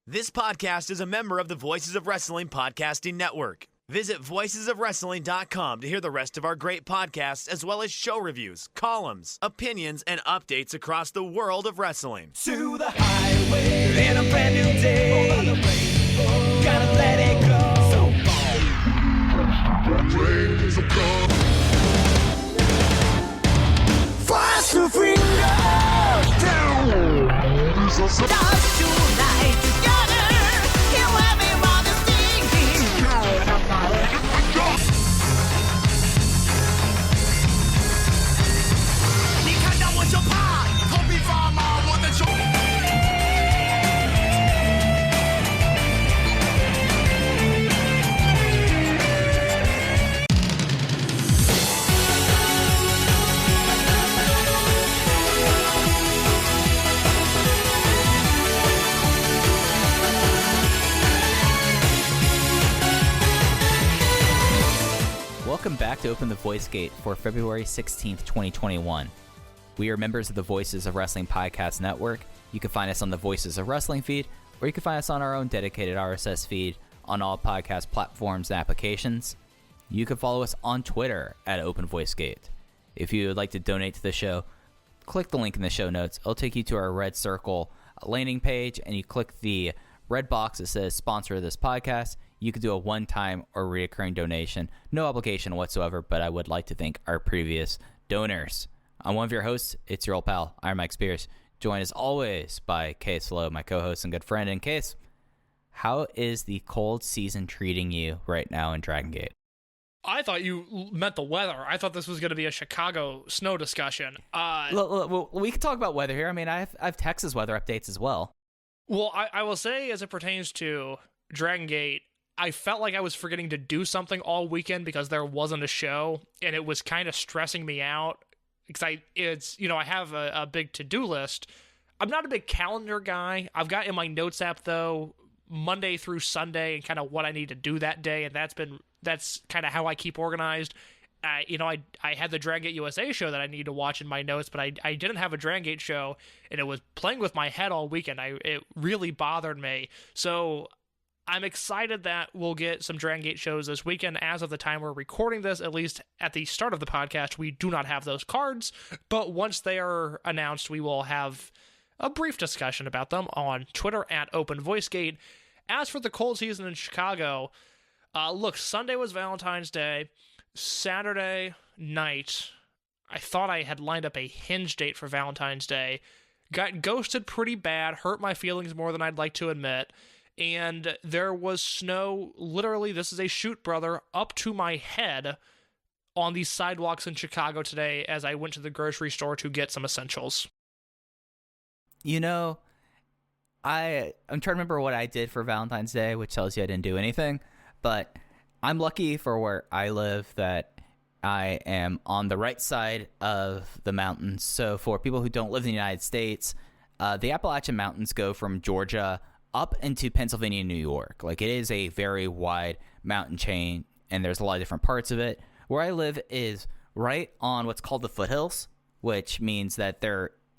This podcast is a member of the Voices of Wrestling Podcasting Network. Visit voicesofwrestling.com to hear the rest of our great podcasts, as well as show reviews, columns, opinions, and updates across the world of wrestling. To the highway in a brand new day. Over the rainbow, gotta let it go. So fast to finger down. Dance tonight together. Here everyone is singing. 你看到我就怕，头皮发麻，我的手。Welcome back to Open the Voice Gate for February 16th, 2021. We are members of the Voices of Wrestling Podcast Network. You can find us on the Voices of Wrestling feed, or you can find us on our own dedicated RSS feed on all podcast platforms and applications. You can follow us on Twitter at Open Voice Gate. If you would like to donate to the show, click the link in the show notes. It'll take you to our red circle landing page, and you click the red box that says sponsor this podcast. You could do a one-time or recurring donation. No obligation whatsoever, but I would like to thank our previous donors. I'm one of your hosts. It's your old pal, Iron Mike Spears, joined as always by Case Lowe, my co-host and good friend. And Case, how is the cold season treating you right now in Dragongate? I thought you meant the weather. I thought this was going to be a Chicago snow discussion. Look, we can talk about weather here. I mean, I have Texas weather updates as well. Well, I will say, as it pertains to Dragongate, I felt like I was forgetting to do something all weekend because there wasn't a show, and it was kind of stressing me out. Because I have a big to-do list. I'm not a big calendar guy. I've got in my notes app, though, Monday through Sunday and kind of what I need to do that day, and that's kind of how I keep organized. I had the Dragongate USA show that I need to watch in my notes, but I didn't have a Dragongate show, and it was playing with my head all weekend. It really bothered me. So I'm excited that we'll get some Dragongate shows this weekend. As of the time we're recording this, at least at the start of the podcast, we do not have those cards, but once they are announced, we will have a brief discussion about them on Twitter at OpenVoiceGate. As for the cold season in Chicago, look, Sunday was Valentine's Day. Saturday night, I thought I had lined up a Hinge date for Valentine's Day. Got ghosted pretty bad, hurt my feelings more than I'd like to admit. And there was snow, literally, this is a shoot, brother, up to my head on these sidewalks in Chicago today as I went to the grocery store to get some essentials. You know, I'm trying to remember what I did for Valentine's Day, which tells you I didn't do anything, but I'm lucky for where I live that I am on the right side of the mountains. So for people who don't live in the United States, the Appalachian Mountains go from Georgia up into Pennsylvania and New York. Like, it is a very wide mountain chain, and there's a lot of different parts of it. Where I live is right on what's called the foothills, which means that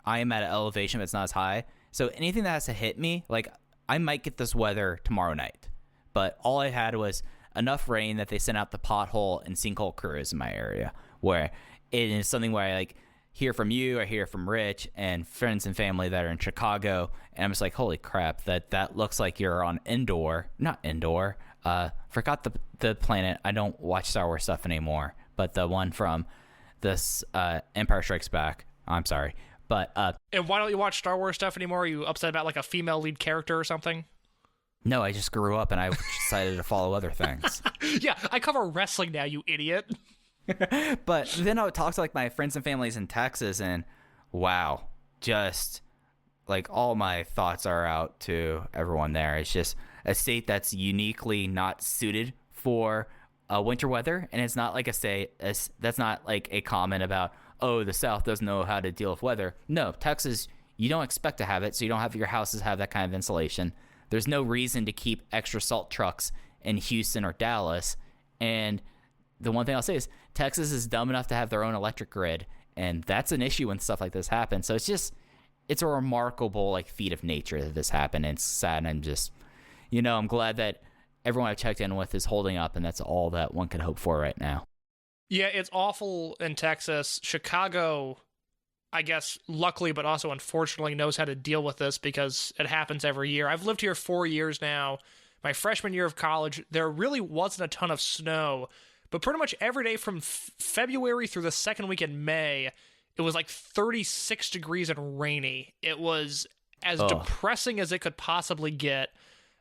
I am at an elevation that's not as high. So anything that has to hit me, like, I might get this weather tomorrow night. But all I had was enough rain that they sent out the pothole and sinkhole crews in my area, where it is something where I hear from you, I hear from Rich and friends and family that are in Chicago, and I'm just like, holy crap, that looks like you're on forgot the planet. I don't watch Star Wars stuff anymore, but the one from this Empire Strikes Back. I'm sorry, but and why don't you watch Star Wars stuff anymore? Are you upset about a female lead character or something? No, I just grew up and I decided to follow other things. Yeah, I cover wrestling now, you idiot. But then I would talk to my friends and families in Texas, and wow, just all my thoughts are out to everyone there. It's just a state that's uniquely not suited for winter weather, and it's not like a state that's not a comment about, oh, the South doesn't know how to deal with weather. No, Texas, you don't expect to have it, so you don't have your houses have that kind of insulation. There's no reason to keep extra salt trucks in Houston or Dallas. And the one thing I'll say is Texas is dumb enough to have their own electric grid, and that's an issue when stuff like this happens. So it's just it's a remarkable like feat of nature that this happened. And it's sad, and I'm just, you know, I'm glad that everyone I've checked in with is holding up, and that's all that one could hope for right now. Yeah, it's awful in Texas. Chicago, I guess, luckily, but also unfortunately, knows how to deal with this because it happens every year. I've lived here 4 years now. My freshman year of college, there really wasn't a ton of snow, but pretty much every day from February through the second week in May, it was like 36 degrees and rainy. It was as depressing as it could possibly get.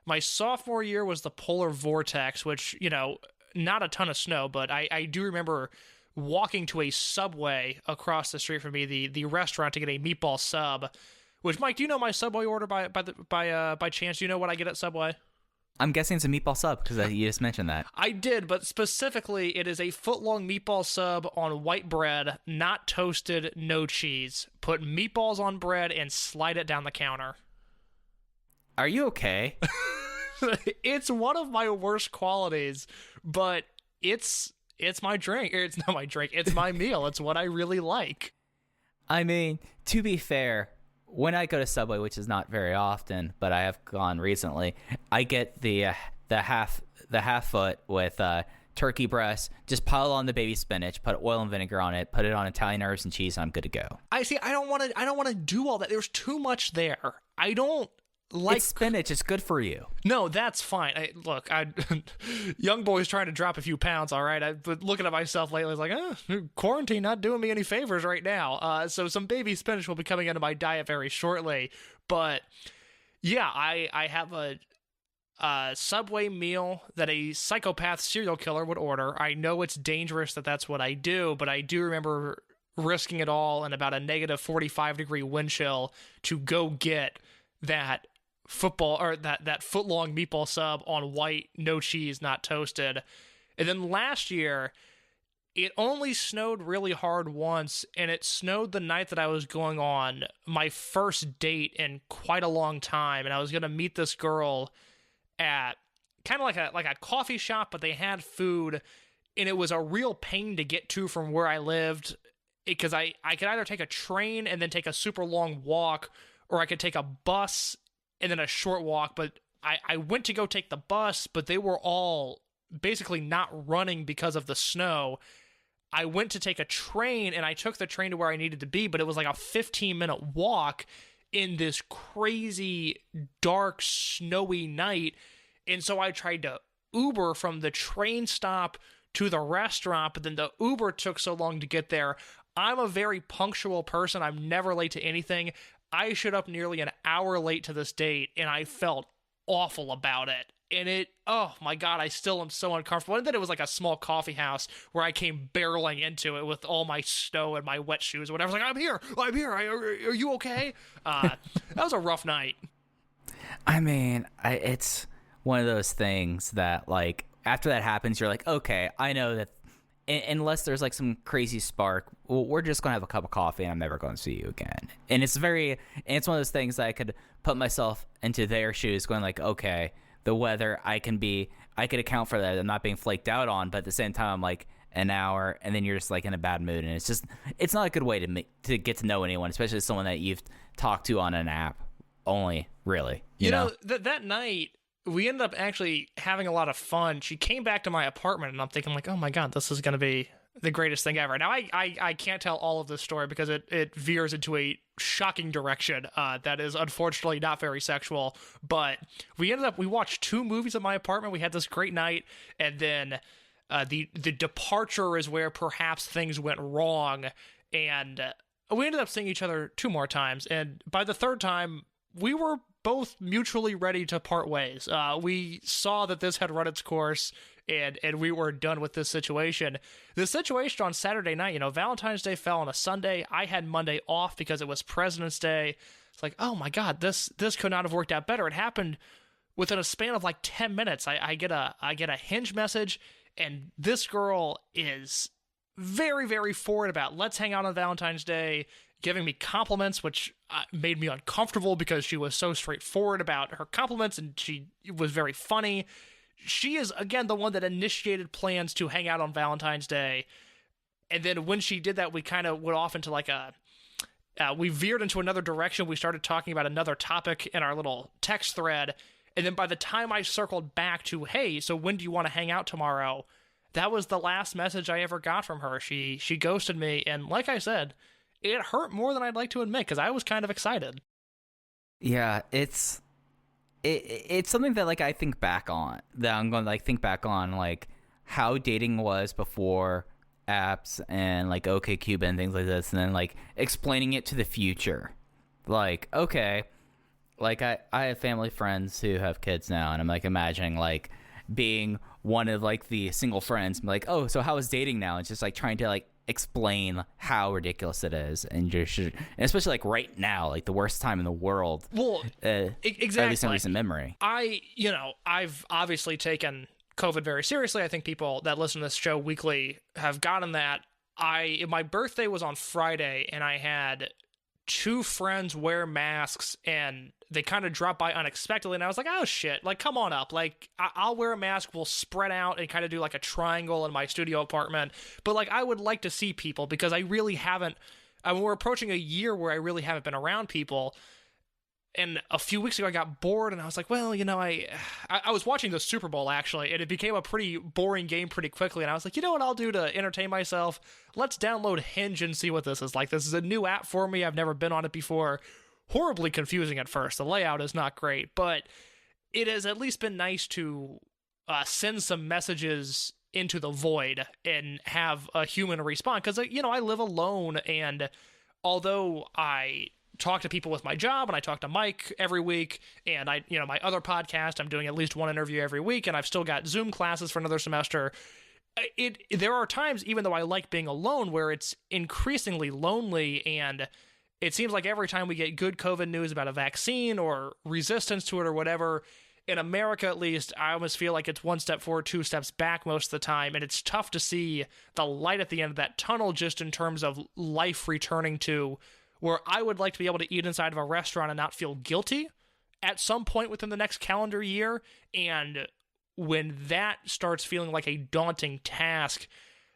My sophomore year was the polar vortex, which, you know, not a ton of snow, but I do remember walking to a Subway across the street from me, the restaurant, to get a meatball sub. Which, Mike, do you know my Subway order by chance? Do you know what I get at Subway? I'm guessing it's a meatball sub because you just mentioned that. I did, but specifically, it is a foot-long meatball sub on white bread, not toasted, no cheese. Put meatballs on bread and slide it down the counter. Are you okay? It's one of my worst qualities, but it's my drink. It's not my drink. It's my meal. It's what I really like. I mean, to be fair, when I go to Subway, which is not very often, but I have gone recently, I get the half foot with turkey breast, just pile on the baby spinach, put oil and vinegar on it, put it on Italian herbs and cheese, and I'm good to go. I don't want to do all that. There's too much there. I don't like it's spinach. It's good for you. No, that's fine. Look, young boy's trying to drop a few pounds, all right? I've been looking at myself lately, it's like, quarantine not doing me any favors right now. So some baby spinach will be coming into my diet very shortly. But yeah, I have a Subway meal that a psychopath serial killer would order. I know it's dangerous that's what I do, but I do remember risking it all in about a negative 45-degree wind chill to go get that that foot-long meatball sub on white, no cheese, not toasted. And then last year, it only snowed really hard once, and it snowed the night that I was going on my first date in quite a long time, and I was going to meet this girl at kind of like a coffee shop, but they had food, and it was a real pain to get to from where I lived, because I could either take a train and then take a super long walk, or I could take a bus and then a short walk, but I went to go take the bus, but they were all basically not running because of the snow. I went to take a train, and I took the train to where I needed to be, but it was like a 15-minute walk in this crazy, dark, snowy night, and so I tried to Uber from the train stop to the restaurant, but then the Uber took so long to get there. I'm a very punctual person. I'm never late to anything. I showed up nearly an hour late to this date, and I felt awful about it. And oh my God, I still am so uncomfortable. And then it was like a small coffee house where I came barreling into it with all my snow and my wet shoes or whatever. I was like, I'm here. Are you okay? That was a rough night. I mean, it's one of those things that, like, after that happens, you're like, okay, I know that unless there's like some crazy spark, we're just gonna have a cup of coffee and I'm never going to see you again. And it's one of those things that I could put myself into their shoes, going like, okay, the weather, I could account for that. I'm not being flaked out on, but at the same time, I'm like an hour, and then you're just like in a bad mood, and it's not a good way to get to know anyone, especially someone that you've talked to on an app only, really. You know that night, we ended up actually having a lot of fun. She came back to my apartment, and I'm thinking like, oh my God, this is going to be the greatest thing ever. Now, I can't tell all of this story because it veers into a shocking direction that is unfortunately not very sexual. But we watched 2 movies at my apartment. We had this great night, and then the departure is where perhaps things went wrong, and we ended up seeing each other 2 more times. And by the 3rd time, we were both mutually ready to part ways. We saw that this had run its course, and we were done with this situation. The situation on Saturday night, Valentine's Day fell on a Sunday. I had Monday off because it was President's Day. It's like, oh my God, this could not have worked out better. It happened within a span of like 10 minutes. I get a Hinge message, and this girl is very, very forward about let's hang out on Valentine's Day, giving me compliments, which made me uncomfortable because she was so straightforward about her compliments, and she was very funny. She is, again, the one that initiated plans to hang out on Valentine's Day. And then when she did that, we kind of went off into like we veered into another direction. We started talking about another topic in our little text thread. And then by the time I circled back to, hey, so when do you want to hang out tomorrow? That was the last message I ever got from her. She ghosted me. And like I said, it hurt more than I'd like to admit because I was kind of excited. Yeah, it's something that like I think back on, that I'm going to like think back on like how dating was before apps and like OkCupid and things like this, and then like explaining it to the future. Like, okay, like I have family friends who have kids now, and I'm like imagining like being one of like the single friends, like, oh, so how is dating now? It's just like trying to like explain how ridiculous it is, and just, and especially like right now, like the worst time in the world. Well, exactly. At least in recent memory. I've obviously taken COVID very seriously. I think people that listen to this show weekly have gotten that. My birthday was on Friday, and I had 2 friends wear masks, and they kind of dropped by unexpectedly, and I was like, oh shit, like come on up, like I'll wear a mask, we'll spread out and kind of do like a triangle in my studio apartment, but like I would like to see people because I really haven't, we're approaching a year where I really haven't been around people. And a few weeks ago I got bored, and I was like, well, I was watching the Super Bowl actually, and it became a pretty boring game pretty quickly, and I was like, you know what I'll do to entertain myself? Let's download Hinge and see what this is like. This is a new app for me. I've never been on it before. Horribly confusing at first. The layout is not great, but it has at least been nice to send some messages into the void and have a human respond, because I live alone, and although I talk to people with my job, and I talk to Mike every week, and my other podcast, I'm doing at least one interview every week, and I've still got Zoom classes for another semester. There are times, even though I like being alone, where it's increasingly lonely, and it seems like every time we get good COVID news about a vaccine or resistance to it or whatever, in America at least, I almost feel like it's 1 step forward, 2 steps back most of the time, and it's tough to see the light at the end of that tunnel just in terms of life returning to where I would like to be able to eat inside of a restaurant and not feel guilty at some point within the next calendar year. And when that starts feeling like a daunting task,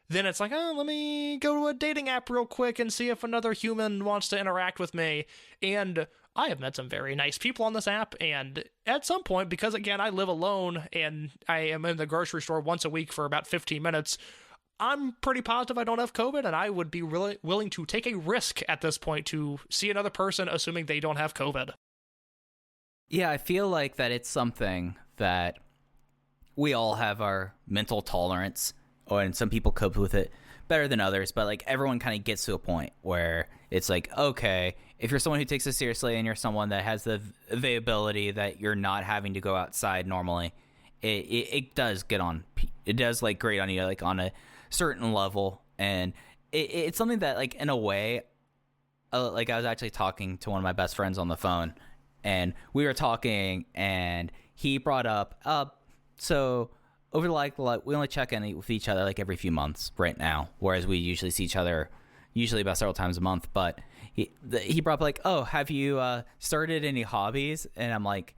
then it's like, oh, let me go to a dating app real quick and see if another human wants to interact with me. And I have met some very nice people on this app, and at some point, because again, I live alone and I am in the grocery store once a week for about 15 minutes, I'm pretty positive I don't have COVID, and I would be really willing to take a risk at this point to see another person, assuming they don't have COVID. Yeah, I feel like that it's something that we all have our mental tolerance, and some people cope with it better than others, but like everyone kind of gets to a point where it's like, okay, if you're someone who takes it seriously and you're someone that has the availability that you're not having to go outside normally, it does get on, it does like grate on you, like on a certain level. And it's something that like in a way, like I was actually talking to one of my best friends on the phone, and we were talking, and he brought up so over the like we only check in with each other like every few months right now, whereas we usually see each other usually about several times a month. But he brought up like, oh, have you started any hobbies? And I'm like,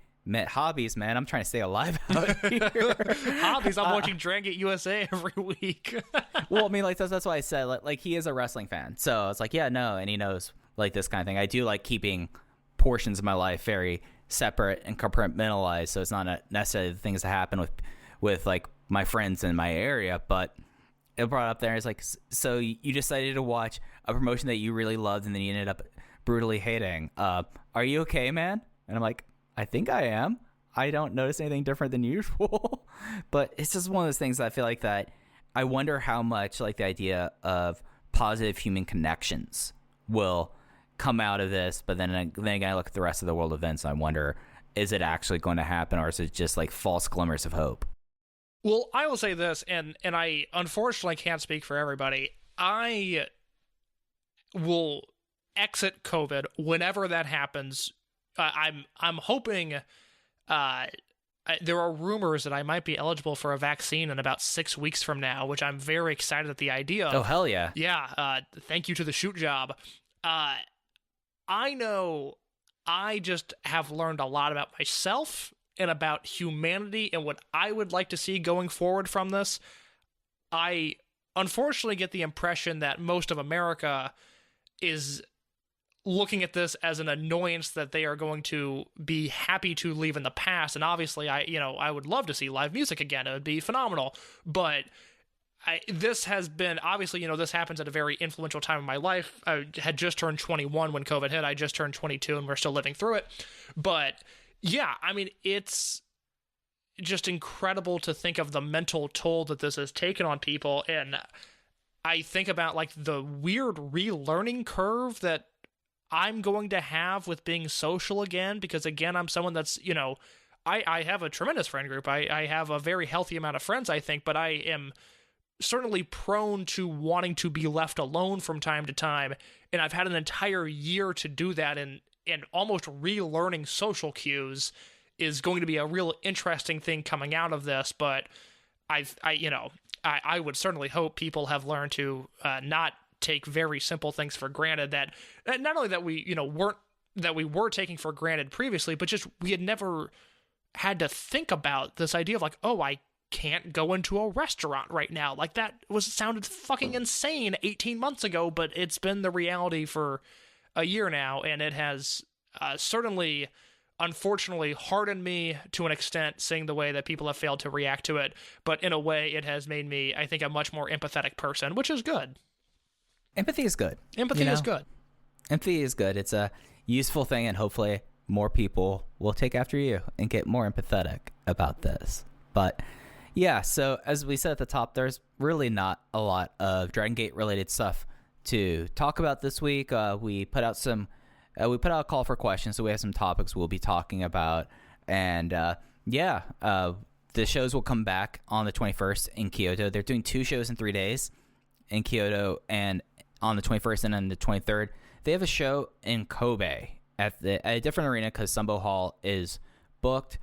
hobbies, man, I'm trying to stay alive out here. Hobbies, I'm watching Dragongate USA every week. Well, I mean, like that's why I said like he is a wrestling fan, so it's like, yeah, no, and he knows like this kind of thing. I do like keeping portions of my life very separate and compartmentalized, so it's not necessarily the things that happen with like my friends in my area. But it brought up there, it's like, so you decided to watch a promotion that you really loved, and then you ended up brutally hating. Are you okay, man? And I'm like, I think I am. I don't notice anything different than usual. But it's just one of those things that I feel like that I wonder how much like the idea of positive human connections will come out of this. But then again, I look at the rest of the world events, and I wonder, is it actually going to happen, or is it just like false glimmers of hope? Well, I will say this, and I unfortunately can't speak for everybody. I will exit COVID whenever that happens. I'm hoping. There are rumors that I might be eligible for a vaccine in about 6 weeks from now, which I'm very excited at the idea of. Oh, hell yeah. Yeah, thank you to the shoot job. I know I just have learned a lot about myself and about humanity and what I would like to see going forward from this. I unfortunately get the impression that most of America is looking at this as an annoyance that they are going to be happy to leave in the past. And obviously, I would love to see live music again. It would be phenomenal. But this has been, obviously, this happens at a very influential time in my life. I had just turned 21 when COVID hit. I just turned 22 and we're still living through it. But yeah, I mean, it's just incredible to think of the mental toll that this has taken on people. And I think about like the weird relearning curve that I'm going to have with being social again, because again, I'm someone that's, I have a tremendous friend group. I have a very healthy amount of friends, I think, but I am certainly prone to wanting to be left alone from time to time. And I've had an entire year to do that, and almost relearning social cues is going to be a real interesting thing coming out of this. But I would certainly hope people have learned to not take very simple things for granted, that not only that we were taking for granted previously, but just we had never had to think about this idea of like, oh, I can't go into a restaurant right now. Like that sounded fucking insane 18 months ago, but it's been the reality for a year now, and it has certainly, unfortunately, hardened me to an extent, seeing the way that people have failed to react to it. But in a way, it has made me, I think, a much more empathetic person, which is good. Empathy is good. Empathy is good. Empathy is good. It's a useful thing, and hopefully more people will take after you and get more empathetic about this. But yeah, so as we said at the top, there's really not a lot of Dragongate related stuff to talk about this week. We put out a call for questions, so we have some topics we'll be talking about. And the shows will come back on the 21st in Kyoto. They're doing 2 shows in 3 days in Kyoto, and on the 21st and on the 23rd. They have a show in Kobe at a different arena because Sumbo Hall is booked.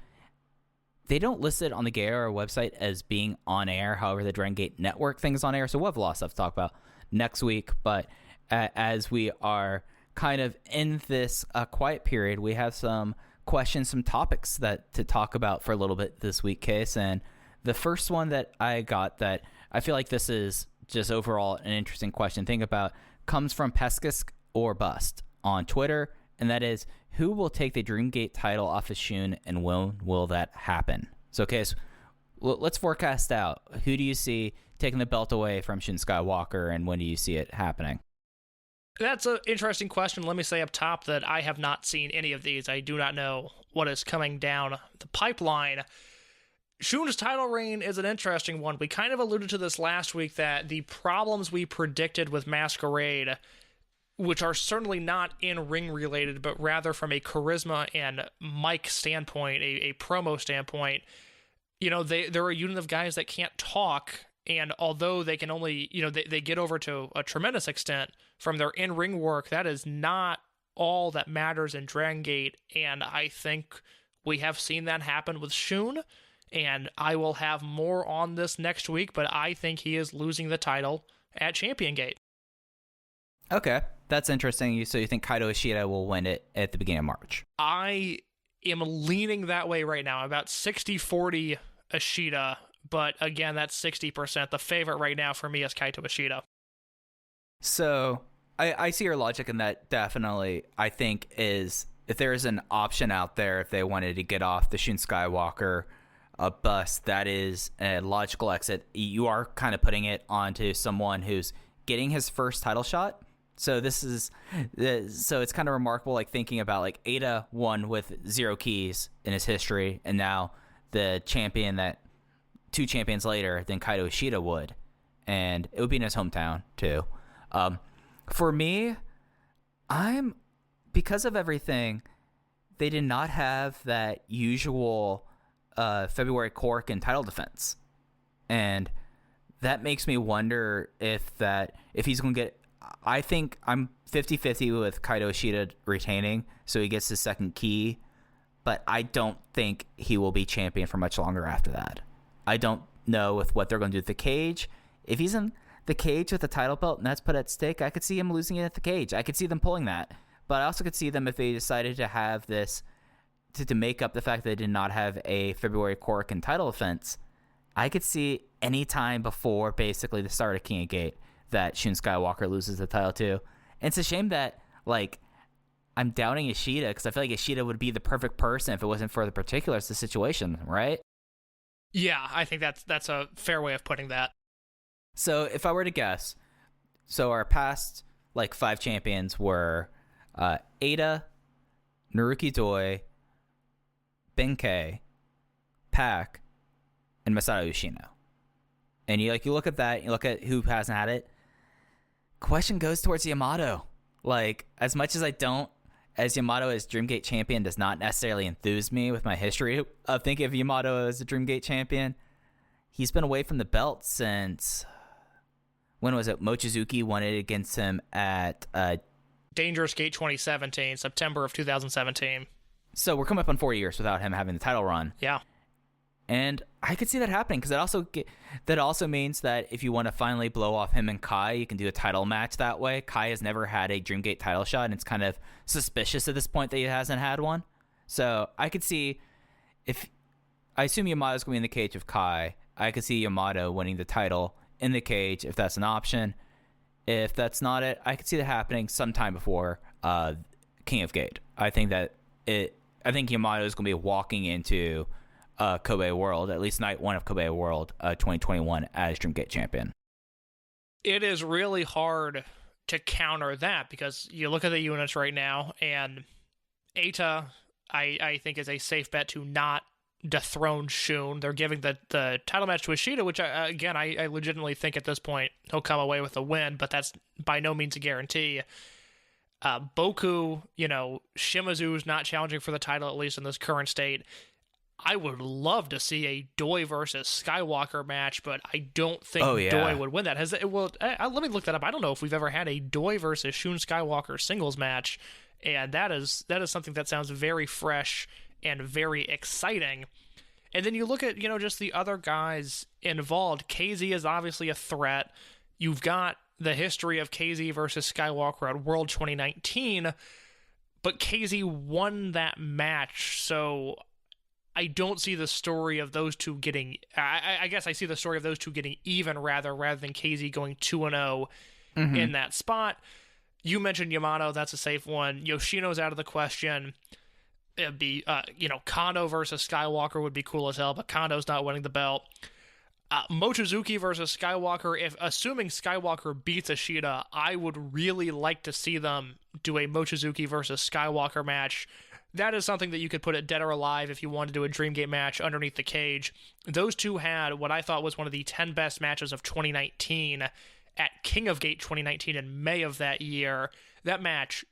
They don't list it on the Gaora website as being on air. However, the Dragongate Network thing is on air, so we'll have a lot of stuff to talk about next week. But as we are kind of in this quiet period, we have some questions, some topics to talk about for a little bit this week, Case. And the first one that I got that I feel like this is just overall an interesting question to think about comes from Peskisk or Bust on Twitter, and that is, who will take the Dreamgate title off of Shun, and when will that happen? So, Case, let's forecast out. Who do you see taking the belt away from Shun Skywalker, and when do you see it happening? That's an interesting question. Let me say up top that I have not seen any of these. I do not know what is coming down the pipeline. Shun's title reign is an interesting one. We kind of alluded to this last week, that the problems we predicted with Masquerade, which are certainly not in-ring related, but rather from a charisma and mic standpoint, a promo standpoint, they're a unit of guys that can't talk, and although they can only, they get over to a tremendous extent from their in-ring work, that is not all that matters in Dragongate, and I think we have seen that happen with Shun. And I will have more on this next week, but I think he is losing the title at Champion Gate. Okay, that's interesting. So you think Kaito Ishida will win it at the beginning of March? I am leaning that way right now, about 60-40 Ishida, but again, that's 60%. The favorite right now for me is Kaito Ishida. So I see your logic in that, definitely. I think is, if there is an option out there, if they wanted to get off the Shun Skywalker a bus, that is a logical exit. You are kind of putting it onto someone who's getting his first title shot. So it's kind of remarkable, like thinking about like Ada won with 0 keys in his history, and now the champion that 2 champions later than Kaito Ishida would, and it would be in his hometown too. For me, because of everything, they did not have that usual February cork and title defense, and that makes me wonder if he's going to get. I think I'm 50-50 with Kaito Ishida retaining, so he gets his second key, but I don't think he will be champion for much longer after that. I don't know with what they're going to do with the cage. If he's in the cage with the title belt and that's put at stake, I could see him losing it at the cage. I could see them pulling that, but I also could see them, if they decided to have this to make up the fact that they did not have a February cork and title defense, I could see any time before basically the start of King of Gate that Shun Skywalker loses the title too. And it's a shame that, like, I'm doubting Ishida because I feel like Ishida would be the perfect person if it wasn't for the particulars of the situation, right? Yeah, I think that's a fair way of putting that. So if I were to guess, so our past like 5 champions were Ada, Naruki Doi, Benkei, Pac, and Masato Yoshino. And you look at that, you look at who hasn't had it. Question goes towards Yamato. Like, as much as Yamato as Dreamgate champion does not necessarily enthuse me with my history of thinking of Yamato as a Dreamgate champion, he's been away from the belt since, when was it? Mochizuki won it against him at Dangerous Gate 2017, September of 2017. So we're coming up on 4 years without him having the title run. Yeah. And I could see that happening because that also means that if you want to finally blow off him and Kai, you can do a title match that way. Kai has never had a Dreamgate title shot, and it's kind of suspicious at this point that he hasn't had one. So I could see I assume Yamato's going to be in the cage of Kai. I could see Yamato winning the title in the cage if that's an option. If that's not it, I could see that happening sometime before King of Gate. I think Yamato is going to be walking into Kobe World, at least night 1 of Kobe World 2021 as Dreamgate champion. It is really hard to counter that because you look at the units right now, and Eita, I think, is a safe bet to not dethrone Shun. They're giving the title match to Ishida, which, I legitimately think at this point he'll come away with a win, but that's by no means a guarantee. Boku, Shimazu's not challenging for the title, at least in this current state. I would love to see a Doi versus Skywalker match, but I don't think Doi would win that. Let me look that up. I don't know if we've ever had a Doi versus Shun Skywalker singles match, and that is something that sounds very fresh and very exciting. And then you look at, just the other guys involved. KZ is obviously a threat. You've got the history of KZ versus Skywalker at World 2019, but KZ won that match, so I don't see the story of those two getting... I guess I see the story of those two getting even rather than KZ going 2-0 in that spot. You mentioned Yamato. That's a safe one. Yoshino's out of the question. It'd be, Kondo versus Skywalker would be cool as hell, but Kondo's not winning the belt. Mochizuki versus Skywalker. Assuming Skywalker beats Ishida, I would really like to see them do a Mochizuki versus Skywalker match. That is something that you could put at Dead or Alive if you wanted to do a Dreamgate match underneath the cage. Those two had what I thought was one of the 10 best matches of 2019 at King of Gate 2019 in May of that year. That match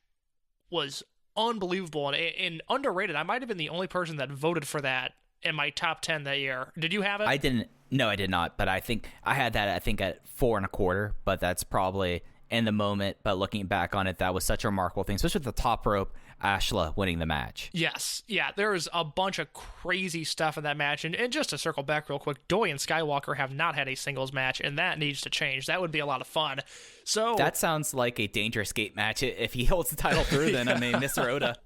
was unbelievable and underrated. I might have been the only person that voted for that in my top 10 that year. Did you have it? I didn't. No, I did not. But I think I had that, at 4.25. But that's probably in the moment. But looking back on it, that was such a remarkable thing, especially with the top rope Ashla winning the match. Yes. Yeah, there's a bunch of crazy stuff in that match. And just to circle back real quick, Doi and Skywalker have not had a singles match, and that needs to change. That would be a lot of fun. So that sounds like a Dangerous Gate match. If he holds the title through, then I mean, Mr. Oda.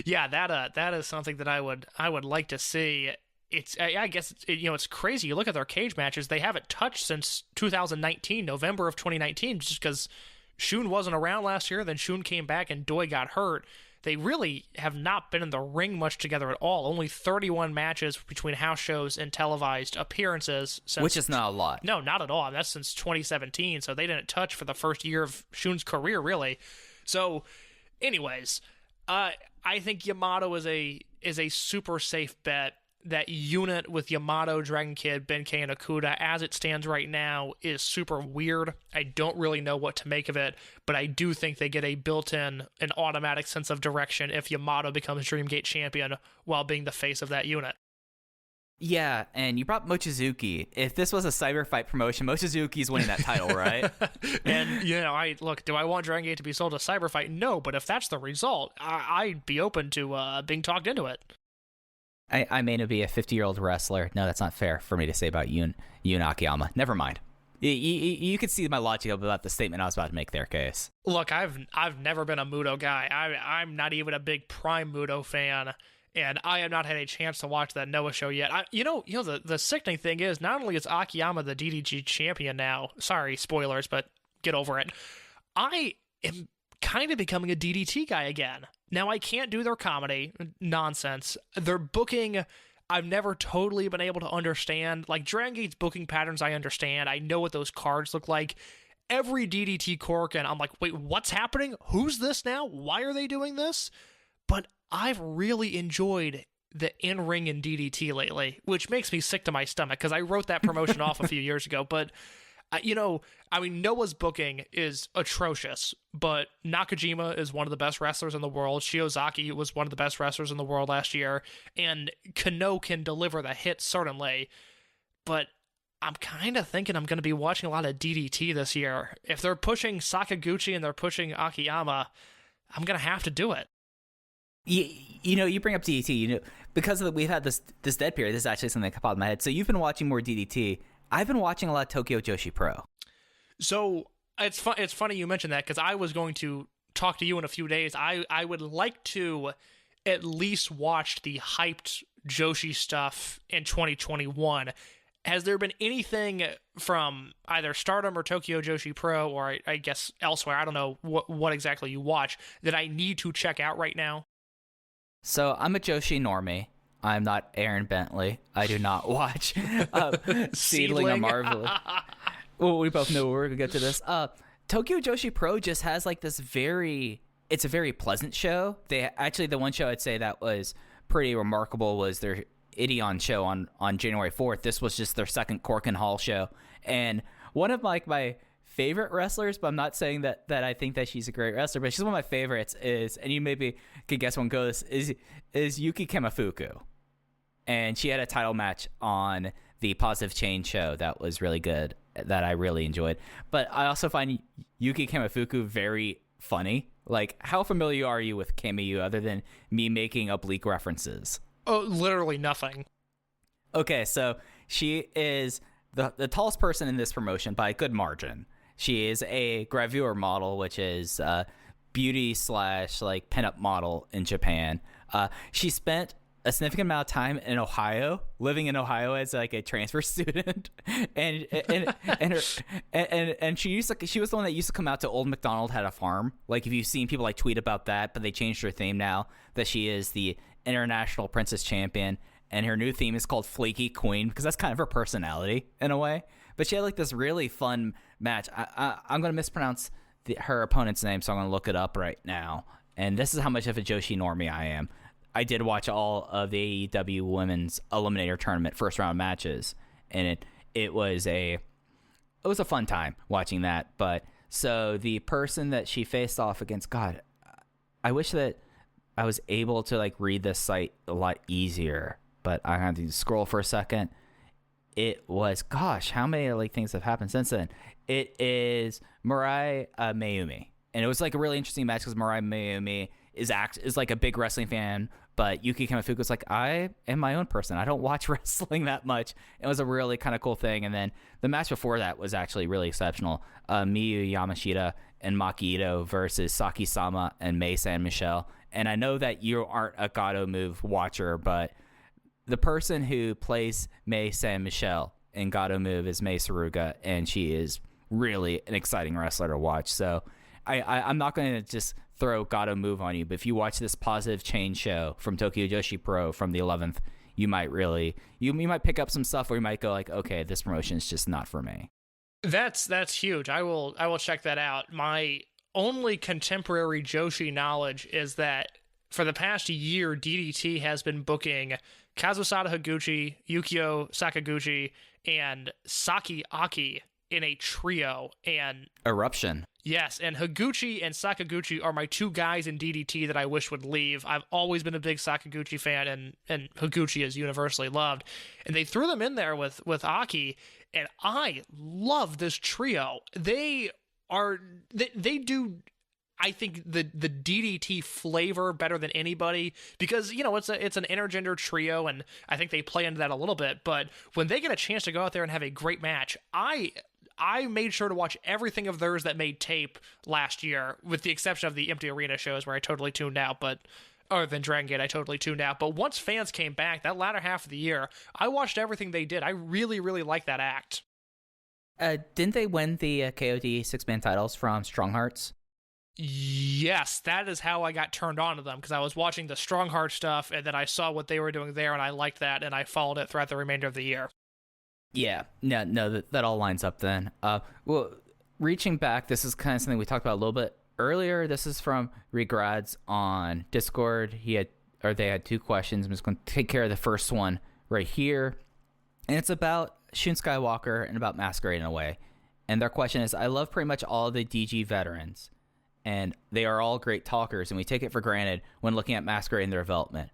Yeah, that is something that I would like to see. I guess it's crazy. You look at their cage matches; they haven't touched since 2019, November of 2019, just because Shun wasn't around last year. Then Shun came back and Doi got hurt. They really have not been in the ring much together at all. Only 31 matches between house shows and televised appearances. Which is not a lot. No, not at all. That's since 2017, so they didn't touch for the first year of Shun's career, really. So, anyways, I think Yamato is a super safe bet. That unit with Yamato, Dragon Kid, Benkei, and Okuda, as it stands right now, is super weird. I don't really know what to make of it, but I do think they get a built-in, an automatic sense of direction if Yamato becomes Dreamgate champion while being the face of that unit. Yeah, and you brought Mochizuki. If this was a cyber fight promotion, Mochizuki's winning that title, right? And, do I want Dragon Gate to be sold a cyber fight? No, but if that's the result, I'd be open to being talked into it. I may not be a 50-year-old wrestler. No, that's not fair for me to say about Yun Akiyama. Never mind. You could see my logic about the statement I was about to make there, Case. Look, I've never been a Muto guy. I'm not even a big Prime Muto fan, and I have not had a chance to watch that Noah show yet. The sickening thing is, not only is Akiyama the DDG champion now, sorry, spoilers, but get over it, I am kind of becoming a DDT guy again. Now, I can't do their comedy nonsense. Their booking, I've never totally been able to understand. Like, Dragongate's booking patterns, I understand. I know what those cards look like. Every DDT cork, and I'm like, wait, what's happening? Who's this now? Why are they doing this? But I've really enjoyed the in-ring in DDT lately, which makes me sick to my stomach because I wrote that promotion off a few years ago. But, Noah's booking is atrocious, but Nakajima is one of the best wrestlers in the world. Shiozaki was one of the best wrestlers in the world last year, and Kano can deliver the hits, certainly. But I'm kind of thinking I'm going to be watching a lot of DDT this year. If they're pushing Sakaguchi and they're pushing Akiyama, I'm going to have to do it. You bring up DDT, because we've had this dead period. This is actually something that popped in my head. So you've been watching more DDT. I've been watching a lot of Tokyo Joshi Pro. So it's funny you mentioned that, because I was going to talk to you in a few days. I would like to at least watch the hyped Joshi stuff in 2021. Has there been anything from either Stardom or Tokyo Joshi Pro, or I guess elsewhere, I don't know what exactly you watch, that I need to check out right now? So I'm a Joshi normie. I'm not Aaron Bentley. I do not watch Seedling or Marvelous. Well, we both know we're going to get to this. Tokyo Joshi Pro just has like this it's a very pleasant show. The one show I'd say that was pretty remarkable was their Ideon show on January 4th. This was just their second Cork and Hall show. And one of my favorite wrestlers, but I'm not saying that I think that she's a great wrestler, but she's one of my favorites is, and you maybe could guess one goes, is Yuki Kamifuku. And she had a title match on the Positive Change show that was really good, that I really enjoyed. But I also find Yuki Kamifuku very funny. Like, how familiar are you with Kamiyu other than me making oblique references? Oh, literally nothing. Okay, so she is the tallest person in this promotion by a good margin. She is a gravure model, which is beauty / like pinup model in Japan. She spent a significant amount of time in Ohio, living in Ohio as like a transfer student, and she was the one that used to come out to Old MacDonald Had a Farm. Like, if you've seen people like tweet about that, but they changed her theme now that she is the international princess champion, and her new theme is called Flaky Queen because that's kind of her personality in a way. But she had like this really fun match. I'm going to mispronounce her opponent's name, so I'm going to look it up right now. And this is how much of a Joshi normie I am. I did watch all of the AEW Women's Eliminator Tournament first round matches, and it was a fun time watching that. But so the person that she faced off against, God, I wish that I was able to like read this site a lot easier, but I had to scroll for a second. It was, gosh, how many like things have happened since then? It is Mirai Mayumi, and it was like a really interesting match because Mirai Mayumi is like a big wrestling fan, but Yuki Kamifuku was like, I am my own person. I don't watch wrestling that much. It was a really kind of cool thing. And then the match before that was actually really exceptional. Miyu Yamashita and Maki Ito versus Saki-sama and Mei San Michelle. And I know that you aren't a Gato Move watcher, but the person who plays Mei San Michelle in Gato Move is Mei Saruga, and she is really an exciting wrestler to watch. So I'm not going to just throw Gato Move on you, but if you watch this Positive Change show from Tokyo Joshi Pro from the 11th, you might really you might pick up some stuff where you might go like, okay, this promotion is just not for me. That's huge. I will check that out. My only contemporary Joshi knowledge is that for the past year, DDT has been booking Kazusada Higuchi, Yukio Sakaguchi, and Saki Aki in a trio. And Eruption. Yes, and Higuchi and Sakaguchi are my two guys in DDT that I wish would leave. I've always been a big Sakaguchi fan, and Higuchi is universally loved. And they threw them in there with Aki, and I love this trio. They do, I think, the DDT flavor better than anybody because, you know, it's an intergender trio, and I think they play into that a little bit. But when they get a chance to go out there and have a great match, I made sure to watch everything of theirs that made tape last year, with the exception of the Empty Arena shows where I totally tuned out, other than Dragongate, I totally tuned out. But once fans came back, that latter half of the year, I watched everything they did. I really, really liked that act. Didn't they win the KOD 6-man titles from Strong Hearts? Yes, that is how I got turned on to them, because I was watching the Strongheart stuff, and then I saw what they were doing there, and I liked that, and I followed it throughout the remainder of the year. Yeah, no, that all lines up then. Well, reaching back, this is kind of something we talked about a little bit earlier. This is from Regrads on Discord. They had 2 questions. I'm just going to take care of the first one right here, and it's about Shun Skywalker and about Masquerade in a way. And their question is, I love pretty much all the DG veterans, and they are all great talkers, and we take it for granted when looking at Masquerade and their development.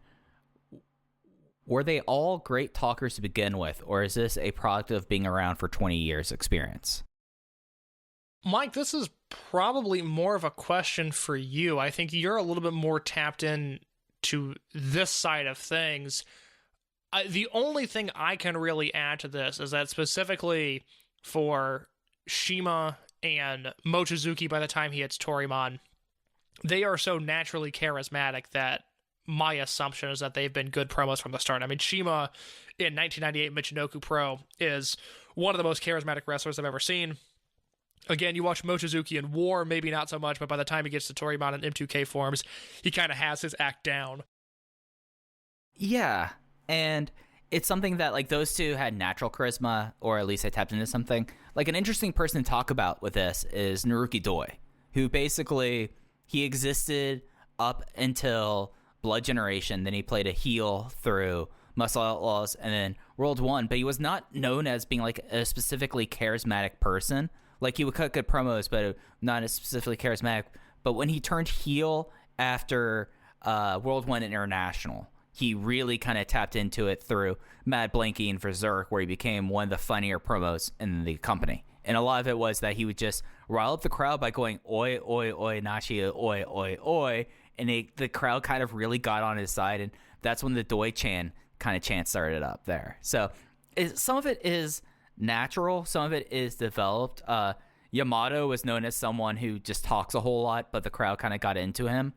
Were they all great talkers to begin with, or is this a product of being around for 20 years experience? Mike, this is probably more of a question for you. I think you're a little bit more tapped in to this side of things. The only thing I can really add to this is that specifically for Shima and Mochizuki, by the time he hits Torimon, they are so naturally charismatic that my assumption is that they've been good promos from the start. I mean, Shima in 1998 Michinoku Pro is one of the most charismatic wrestlers I've ever seen. Again, you watch Mochizuki in War, maybe not so much, but by the time he gets to Torimon and M2K forms, he kind of has his act down. Yeah, and it's something that, like, those two had natural charisma, or at least they tapped into something. Like, an interesting person to talk about with this is Naruki Doi, who basically, he existed up until Blood Generation, then he played a heel through Muscle Outlaws, and then World 1, but he was not known as being, like, a specifically charismatic person. Like, he would cut good promos, but not as specifically charismatic. But when he turned heel after World 1 International, he really kind of tapped into it through Mad Blanky and Berserk, where he became one of the funnier promos in the company. And a lot of it was that he would just rile up the crowd by going, oi, oi, oi, nashi, oi, oi, oi. And the crowd kind of really got on his side. And that's when the Doi-chan kind of chant started up there. So some of it is natural. Some of it is developed. Yamato was known as someone who just talks a whole lot, but the crowd kind of got into him.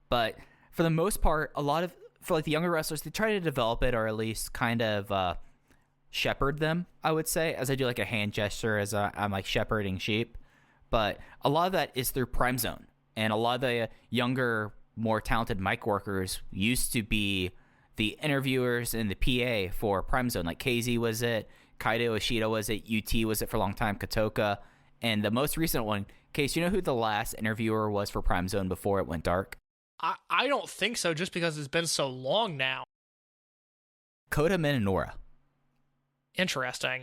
But for the most part, for like the younger wrestlers, they try to develop it, or at least kind of shepherd them, I would say, as I do like a hand gesture as I'm like shepherding sheep. But a lot of that is through Prime Zone. And a lot of the younger, more talented mic workers used to be the interviewers and the PA for Prime Zone. Like KZ was it, Kaido Ishida was it, UT was it for a long time, Kotoka. And the most recent one, Case, you know who the last interviewer was for Prime Zone before it went dark? I don't think so, just because it's been so long now. Kota Minoura. Interesting.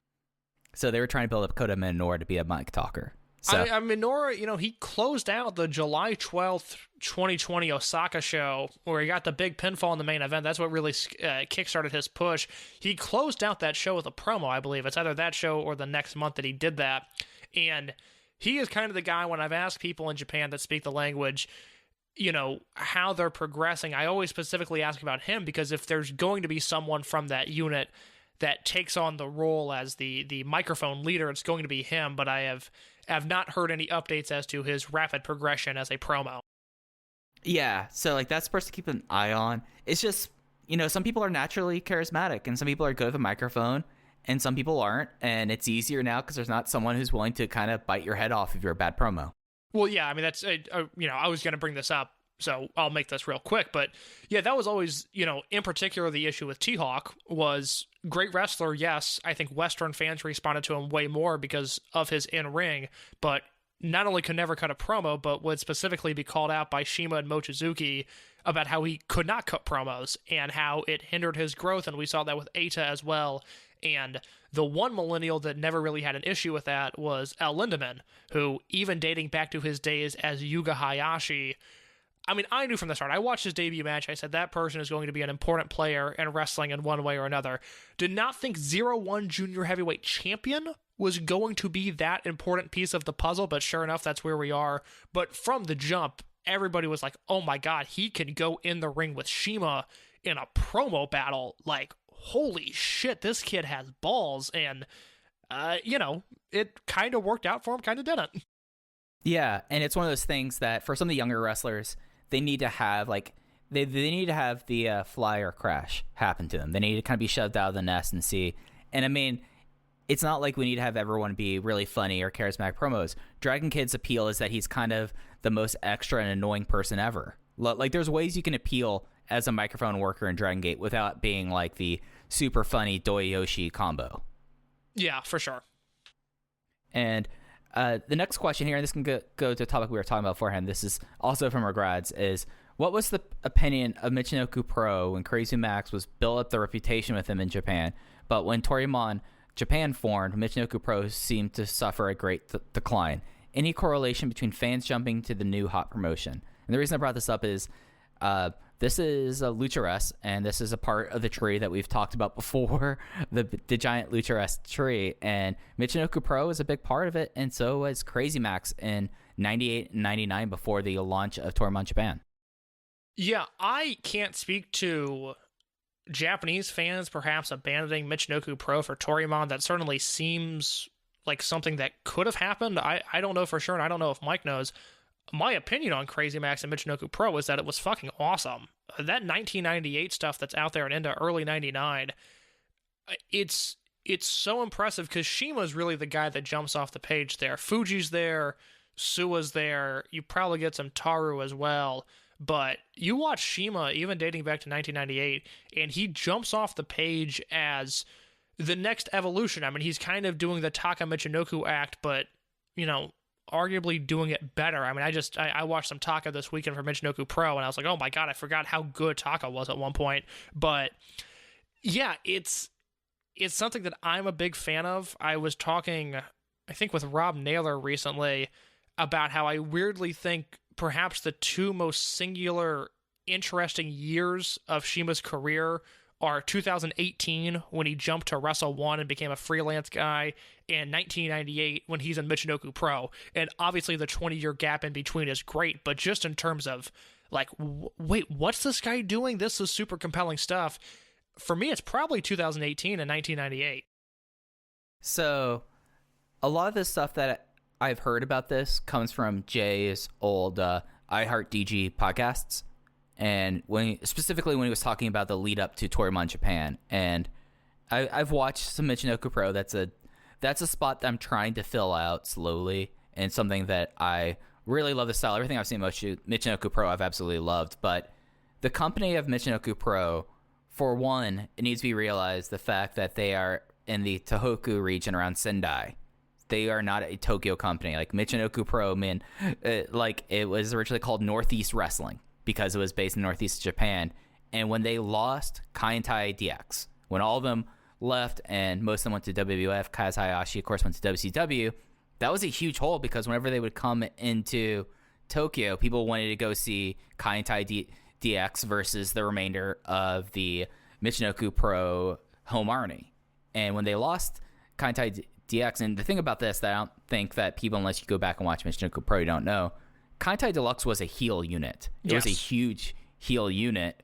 So they were trying to build up Kota Minoura to be a mic talker. So Minoura, he closed out the July 12th, 2020 Osaka show where he got the big pinfall in the main event. That's what really kickstarted his push. He closed out that show with a promo, I believe. It's either that show or the next month that he did that. And he is kind of the guy, when I've asked people in Japan that speak the language, how they're progressing, I always specifically ask about him, because if there's going to be someone from that unit that takes on the role as the microphone leader, it's going to be him, but I have not heard any updates as to his rapid progression as a promo. Yeah, so like that's supposed to keep an eye on. It's just, some people are naturally charismatic, and some people are good with a microphone, and some people aren't, and it's easier now because there's not someone who's willing to kind of bite your head off if you're a bad promo. Well, yeah, I mean, that's, I was going to bring this up, so I'll make this real quick. But yeah, that was always, in particular, the issue with T-Hawk was great wrestler. Yes, I think Western fans responded to him way more because of his in-ring, but not only could never cut a promo, but would specifically be called out by Shima and Mochizuki about how he could not cut promos and how it hindered his growth. And we saw that with Eita as well. And the one millennial that never really had an issue with that was Al Lindemann, who, even dating back to his days as Yuga Hayashi, I mean, I knew from the start. I watched his debut match. I said that person is going to be an important player in wrestling in one way or another. Did not think 0-1 Junior Heavyweight Champion was going to be that important piece of the puzzle, but sure enough, that's where we are. But from the jump, everybody was like, oh my god, he can go in the ring with Shima in a promo battle. Like, holy shit, this kid has balls. And, it kind of worked out for him, kind of didn't. Yeah, and it's one of those things that for some of the younger wrestlers, they need to have, like, they need to have the fly or crash happen to them. They need to kind of be shoved out of the nest and see. And I mean, it's not like we need to have everyone be really funny or charismatic promos. Dragon Kid's appeal is that he's kind of the most extra and annoying person ever. Like, there's ways you can appeal as a microphone worker in Dragon Gate without being like the super funny Doyoshi combo. Yeah, for sure. And the next question here, and this can go to a topic we were talking about beforehand. This is also from our grads, is what was the opinion of Michinoku Pro when Crazy Max was built up the reputation with him in Japan, but when Toryumon Japan formed, Michinoku Pro seemed to suffer a great decline? Any correlation between fans jumping to the new hot promotion? And the reason I brought this up is this is a Luchares, and this is a part of the tree that we've talked about before, the giant Luchares tree. And Michinoku Pro is a big part of it, and so was Crazy Max in 98 and 99 before the launch of Toryumon Japan. Yeah, I can't speak to Japanese fans perhaps abandoning Michinoku Pro for Toryumon. That certainly seems like something that could have happened. I don't know for sure, and I don't know if Mike knows. My opinion on Crazy Max and Michinoku Pro is that it was fucking awesome. That 1998 stuff that's out there and into early 99, it's so impressive because Shima's really the guy that jumps off the page there. Fuji's there, Sua's there, you probably get some Taru as well. But you watch Shima, even dating back to 1998, and he jumps off the page as the next evolution. I mean, he's kind of doing the Taka Michinoku act, but, you know, arguably doing it better. I mean, I watched some Taka this weekend for Michinoku Pro, and I was like, oh my god, I forgot how good Taka was at one point. But yeah, it's something that I'm a big fan of. I was talking, I think, with Rob Naylor recently about how I weirdly think perhaps the two most singular, interesting years of Shima's career are 2018, when he jumped to Wrestle 1 and became a freelance guy, and 1998, when he's in Michinoku Pro. And obviously the 20-year gap in between is great, but just in terms of, like, wait, what's this guy doing? This is super compelling stuff. For me, it's probably 2018 and 1998. So, a lot of the stuff that I've heard about this comes from Jay's old iHeartDG podcasts. And specifically when he was talking about the lead up to Toryumon Japan, and I've watched some Michinoku Pro. That's a spot that I'm trying to fill out slowly, and something that I really love the style. Everything I've seen Michinoku Pro, I've absolutely loved. But the company of Michinoku Pro, for one, it needs to be realized the fact that they are in the Tohoku region around Sendai. They are not a Tokyo company. Like Michinoku Pro, man, like it was originally called Northeast Wrestling, because it was based in Northeast Japan. And when they lost Kaientai DX, when all of them left and most of them went to WWF, Kaz Hayashi, of course, went to WCW, that was a huge hole, because whenever they would come into Tokyo, people wanted to go see Kaientai DX versus the remainder of the Michinoku Pro home army. And when they lost Kaientai DX, and the thing about this that I don't think that people, unless you go back and watch Michinoku Pro, you don't know, Kaientai Deluxe was a heel unit. It was a huge heel unit.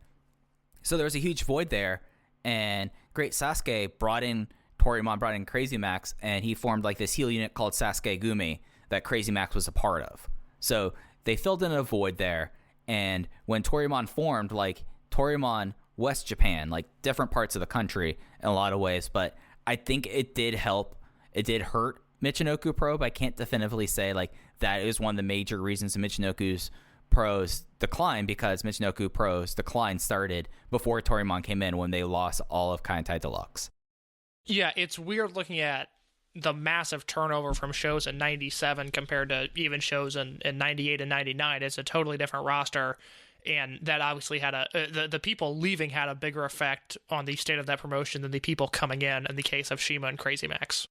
So there was a huge void there, and Great Sasuke brought in Toryumon, brought in Crazy Max, and he formed like this heel unit called Sasuke Gumi that Crazy Max was a part of. So they filled in a void there, and when Toryumon formed, like Toryumon West Japan, like different parts of the country in a lot of ways, but I think it did help. It did hurt Michinoku Pro, but I can't definitively say like that is one of the major reasons of Michinoku Pro's decline, because Michinoku Pro's decline started before Toryumon came in, when they lost all of Kaientai Deluxe. Yeah, it's weird looking at the massive turnover from shows in 97 compared to even shows in 98 and 99. It's a totally different roster, and that obviously had the people leaving had a bigger effect on the state of that promotion than the people coming in the case of Shima and Crazy Max.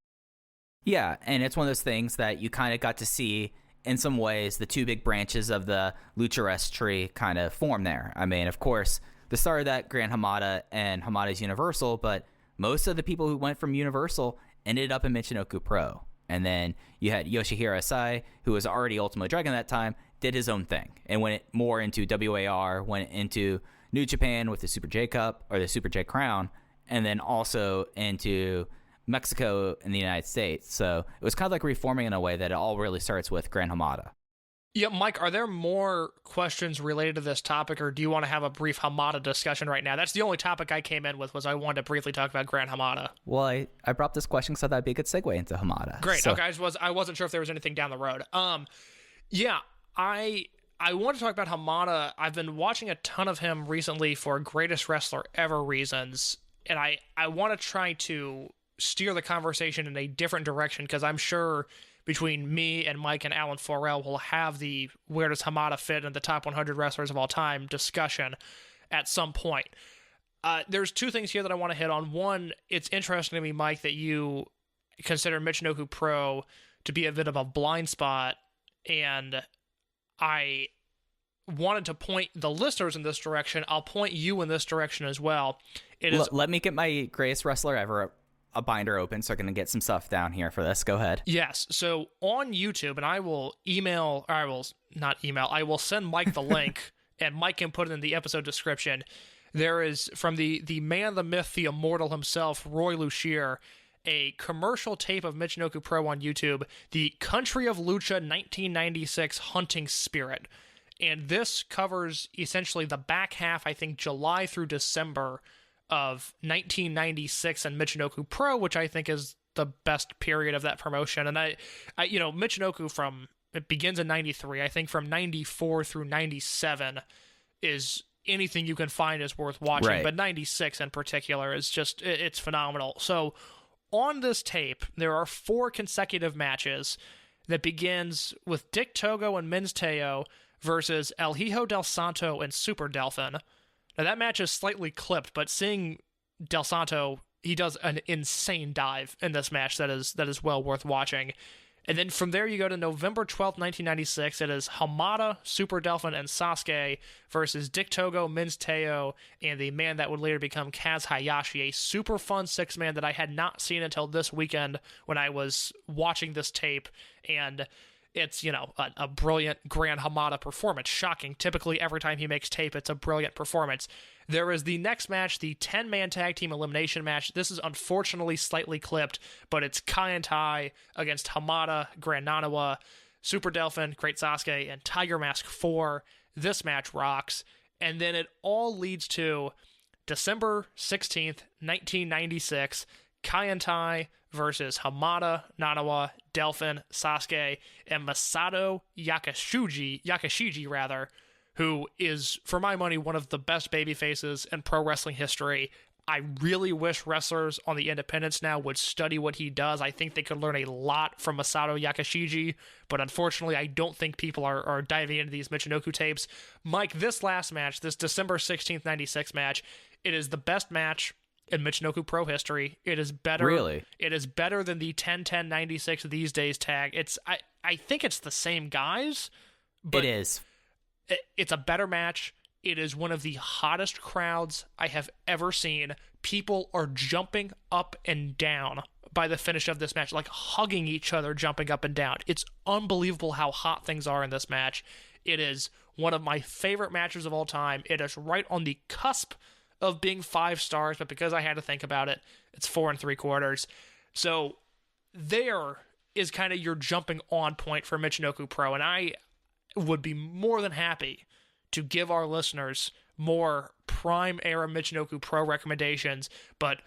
Yeah, and it's one of those things that you kind of got to see, in some ways, the two big branches of the Luchares tree kind of form there. I mean, of course, the start of that, Gran Hamada and Hamada's Universal, but most of the people who went from Universal ended up in Michinoku Pro. And then you had Yoshihiro Asai, who was already Ultimo Dragon at that time, did his own thing and went more into WAR, went into New Japan with the Super J Cup, or the Super J Crown, and then also into Mexico and the United States. So it was kind of like reforming in a way that it all really starts with Gran Hamada. Yeah, Mike, are there more questions related to this topic, or do you want to have a brief Hamada discussion right now? That's the only topic I came in with, was I wanted to briefly talk about Gran Hamada. Well, I brought this question so that'd be a good segue into Hamada. Great. So, Okay, I wasn't sure if there was anything down the road. Yeah, I want to talk about Hamada. I've been watching a ton of him recently for greatest wrestler ever reasons, and I want to try to steer the conversation in a different direction, because I'm sure between me and Mike and Alan Forel will have the where does Hamada fit in the top 100 wrestlers of all time discussion at some point. There's two things here that I want to hit on. One, it's interesting to me, Mike, that you consider Michinoku Pro to be a bit of a blind spot, and I wanted to point the listeners in this direction. I'll point you in this direction as well. Let me get my greatest wrestler ever a binder open, so I'm going to get some stuff down here for this. Go ahead. Yes. So on YouTube, and I will send Mike the link, and Mike can put it in the episode description. There is, from the man, the myth, the immortal himself, Roy Lucier, a commercial tape of Michinoku Pro on YouTube, the Country of Lucha 1996 Hunting Spirit. And this covers essentially the back half, I think July through December of 1996 and Michinoku Pro, which I think is the best period of that promotion. And I Michinoku it begins in 93. I think from 94 through 97 is anything you can find is worth watching. Right. But 96 in particular is just, it's phenomenal. So on this tape, there are 4 consecutive matches that begins with Dick Togo and Mins Teo versus El Hijo del Santo and Super Delfin. Now, that match is slightly clipped, but seeing Del Santo, he does an insane dive in this match that is well worth watching. And then from there, you go to November 12th, 1996. It is Hamada, Super Delfin, and Sasuke versus Dick Togo, Mins Teo, and the man that would later become Kaz Hayashi, a super fun 6-man that I had not seen until this weekend when I was watching this tape. And it's, a brilliant Gran Hamada performance. Shocking. Typically, every time he makes tape, it's a brilliant performance. There is the next match, the 10-man tag team elimination match. This is unfortunately slightly clipped, but it's Kai and Tai against Hamada, Gran Nanawa, Super Delfin, Great Sasuke, and Tiger Mask 4. This match rocks. And then it all leads to December 16th, 1996, Kai and Tai versus Hamada, Nanawa, Delfin, Sasuke, and Masato Yakashiji, who is, for my money, one of the best babyfaces in pro wrestling history. I really wish wrestlers on the independents now would study what he does. I think they could learn a lot from Masato Yakashiji, but unfortunately, I don't think people are diving into these Michinoku tapes. Mike, this last match, this December 16th, 96 match, it is the best match in Michinoku Pro history. It is better. Really? It is better than the 10-10-96 these days tag. I think it's the same guys, but it is. It's a better match. It is one of the hottest crowds I have ever seen. People are jumping up and down by the finish of this match, like hugging each other, jumping up and down. It's unbelievable how hot things are in this match. It is one of my favorite matches of all time. It is right on the cusp of being 5 stars, but because I had to think about it, it's 4 3/4. So there is kind of your jumping on point for Michinoku Pro, and I would be more than happy to give our listeners more prime era Michinoku Pro recommendations, but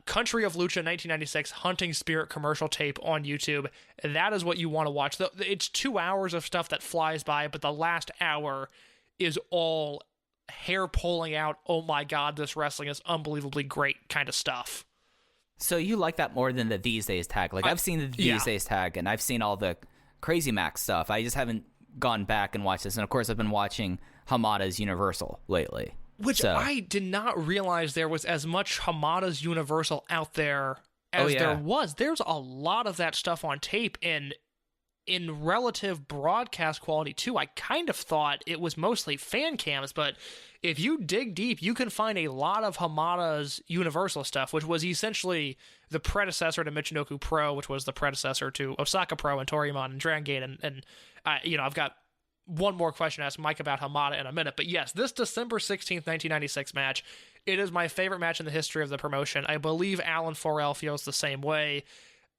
Country of Lucha 1996 Hunting Spirit commercial tape on YouTube, that is what you want to watch. It's 2 hours of stuff that flies by, but the last hour is all hair pulling out, oh my god, this wrestling is unbelievably great kind of stuff. So you like that more than the These Days tag? Like, I've seen the These Days tag, and I've seen all the Crazy Max stuff. I just haven't gone back and watched this. And of course, I've been watching Hamada's Universal lately. Which I did not realize there was as much Hamada's Universal out there as there was. There's a lot of that stuff on tape, and in relative broadcast quality too. I kind of thought it was mostly fan cams, but if you dig deep, you can find a lot of Hamada's Universal stuff, which was essentially the predecessor to Michinoku Pro, which was the predecessor to Osaka Pro and Toryumon and Dragongate. And I've got one more question to ask Mike about Hamada in a minute. But yes, this December 16th, 1996 match, it is my favorite match in the history of the promotion. I believe Alan Forel feels the same way.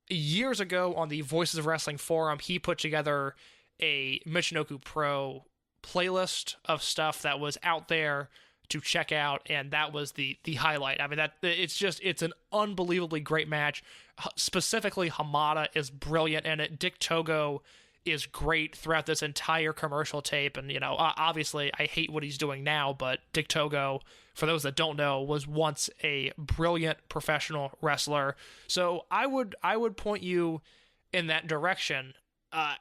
Years ago on the Voices of Wrestling forum, he put together a Michinoku Pro playlist of stuff that was out there to check out, and that was the highlight. I mean, it's an unbelievably great match. Specifically, Hamada is brilliant in it. Dick Togo is great throughout this entire commercial tape, and obviously I hate what he's doing now, but Dick Togo, for those that don't know, was once a brilliant professional wrestler. So I would point you in that direction.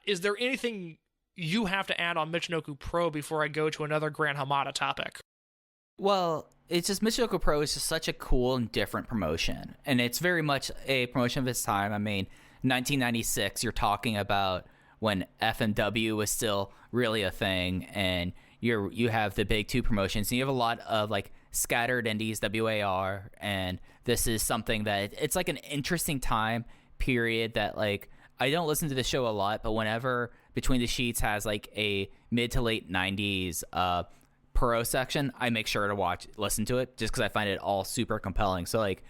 Is there anything you have to add on Michinoku Pro before I go to another Gran Hamada topic? Well, it's just Michinoku Pro is just such a cool and different promotion, and it's very much a promotion of its time. I mean, 1996, you're talking about when FMW was still really a thing, and you have the big two promotions, and you have a lot of like scattered indies, WAR, and this is something that it's like an interesting time period that like I don't listen to the show a lot, but whenever Between the Sheets has like a mid to late 90s pro section, I make sure to listen to it just because I find it all super compelling. So like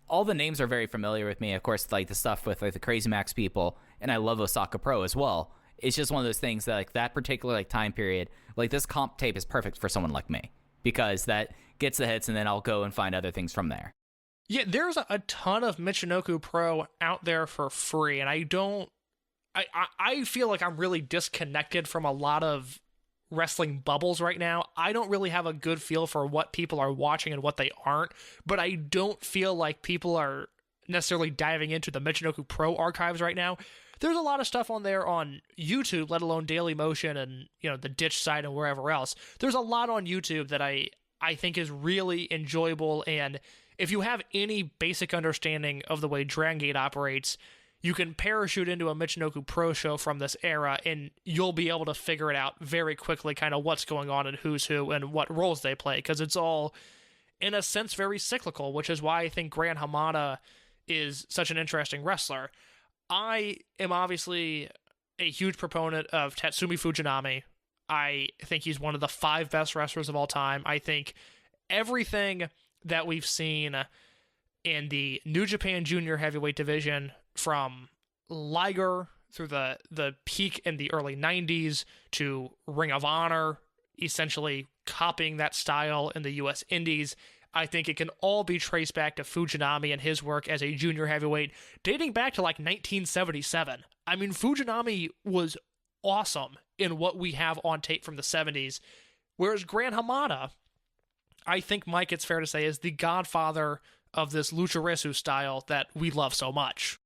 all the names are very familiar with me. Of course, like the stuff with like the Crazy Max people, and I love Osaka Pro as well. It's just one of those things that like that particular like time period, like this comp tape is perfect for someone like me because that gets the hits, and then I'll go and find other things from there. Yeah, there's a ton of Michinoku Pro out there for free, and I feel like I'm really disconnected from a lot of wrestling bubbles right now. I don't really have a good feel for what people are watching and what they aren't, but I don't feel like people are necessarily diving into the Michinoku Pro archives right now. There's a lot of stuff on there on YouTube, let alone Daily Motion and the Ditch site and wherever else. There's a lot on YouTube that I think is really enjoyable, and if you have any basic understanding of the way Dragongate operates, you can parachute into a Michinoku Pro show from this era, and you'll be able to figure it out very quickly, kind of what's going on and who's who and what roles they play, because it's all, in a sense, very cyclical, which is why I think Gran Hamada is such an interesting wrestler. I am obviously a huge proponent of Tatsumi Fujinami. I think he's one of the 5 best wrestlers of all time. I think everything that we've seen in the New Japan Junior Heavyweight division, from Liger through the peak in the early 90s to Ring of Honor, essentially copying that style in the U.S. Indies, I think it can all be traced back to Fujinami and his work as a junior heavyweight, dating back to like 1977. I mean, Fujinami was awesome in what we have on tape from the 70s, whereas Gran Hamada, I think, Mike, it's fair to say, is the godfather of this lucharesu style that we love so much.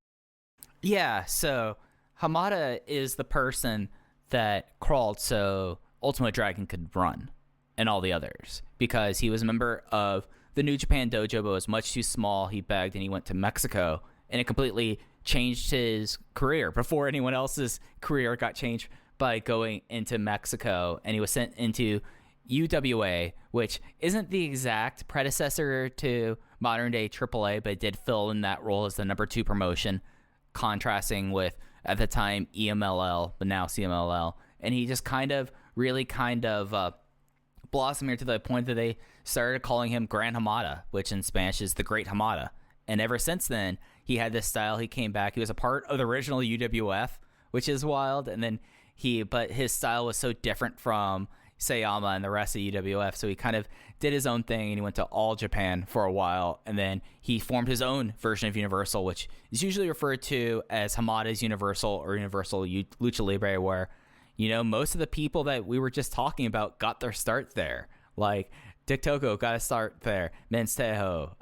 Yeah, so Hamada is the person that crawled so Ultimate Dragon could run and all the others, because he was a member of the New Japan Dojo, but was much too small. He begged and he went to Mexico, and it completely changed his career before anyone else's career got changed by going into Mexico, and he was sent into UWA, which isn't the exact predecessor to modern day AAA, but it did fill in that role as the number 2 promotion, contrasting with, at the time, EMLL, but now CMLL. And he just really blossomed here to the point that they started calling him Gran Hamada, which in Spanish is the Great Hamada. And ever since then, he had this style. He came back. He was a part of the original UWF, which is wild. And then but his style was so different from Sayama and the rest of UWF, so he kind of did his own thing, and he went to All Japan for a while, and then he formed his own version of Universal, which is usually referred to as Hamada's Universal or Universal Lucha Libre, where most of the people that we were just talking about got their start there. Like Dick Togo got a start there, Menstejo,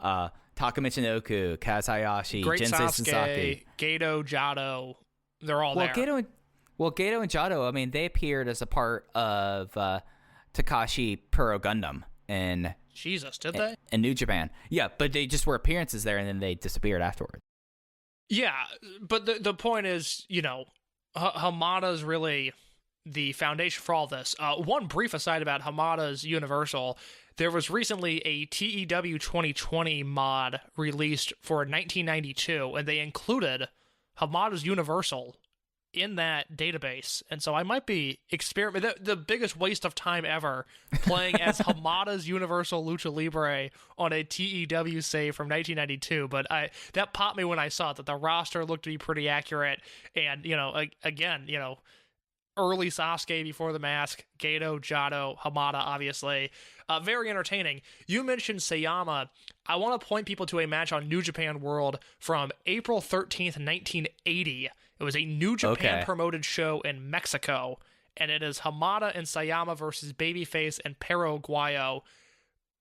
Taka Michinoku, Kaz Hayashi, Great Jinsei Sasuke, Sasaki, Gato, Jado, they're all there. Gato and Jado, I mean, they appeared as a part of Takashi Puro Gundam in Jesus, did they? In New Japan. Yeah, but they just were appearances there, and then they disappeared afterward. Yeah, but the point is, Hamada's really the foundation for all this. One brief aside about Hamada's Universal, there was recently a TEW 2020 mod released for 1992, and they included Hamada's Universal in that database, and so I might be experimenting. The biggest waste of time ever playing as Hamada's Universal Lucha Libre on a TEW save from 1992, but that popped me when I saw that the roster looked to be pretty accurate, and again, early Sasuke before the mask, Gedo, Jado, Hamada, obviously. Very entertaining. You mentioned Sayama. I want to point people to a match on New Japan World from April 13th, 1980. It was a New Japan promoted show in Mexico, and it is Hamada and Sayama versus Babyface and Perro Aguayo.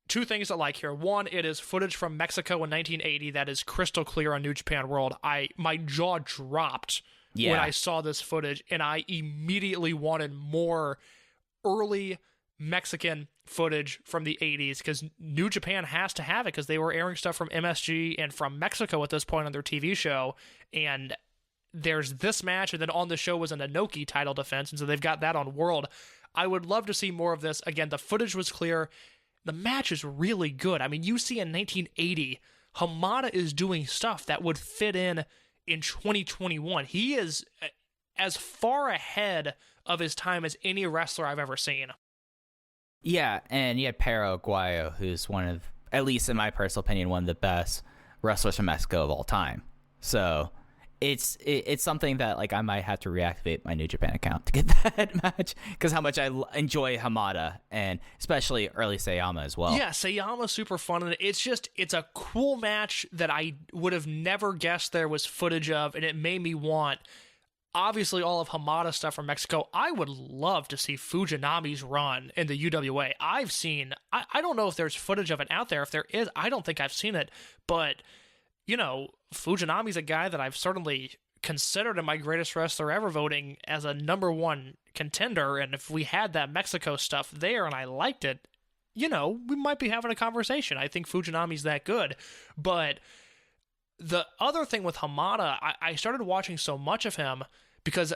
Two things I like here. One, it is footage from Mexico in 1980 that is crystal clear on New Japan World. My jaw dropped when I saw this footage, and I immediately wanted more early Mexican footage from the 80s, because New Japan has to have it, because they were airing stuff from MSG and from Mexico at this point on their TV show, and there's this match, and then on the show was an Inoki title defense, and so they've got that on World. I would love to see more of this. Again, the footage was clear. The match is really good. I mean, you see in 1980, Hamada is doing stuff that would fit in 2021. He is as far ahead of his time as any wrestler I've ever seen. Yeah, and you had Perro Aguayo, who's one of, at least in my personal opinion, one of the best wrestlers from Mexico of all time. So it's something that, like, I might have to reactivate my New Japan account to get that match, because how much I enjoy Hamada, and especially early Sayama as well. Yeah, Sayama's super fun, and it's a cool match that I would have never guessed there was footage of, and it made me want, obviously, all of Hamada stuff from Mexico. I would love to see Fujinami's run in the UWA. I don't know if there's footage of it out there. If there is, I don't think I've seen it, but you know, Fujinami's a guy that I've certainly considered in my greatest wrestler ever voting as a number one contender, and if we had that Mexico stuff there and I liked it, you know, we might be having a conversation. I think Fujinami's that good. But the other thing with Hamada, I started watching so much of him because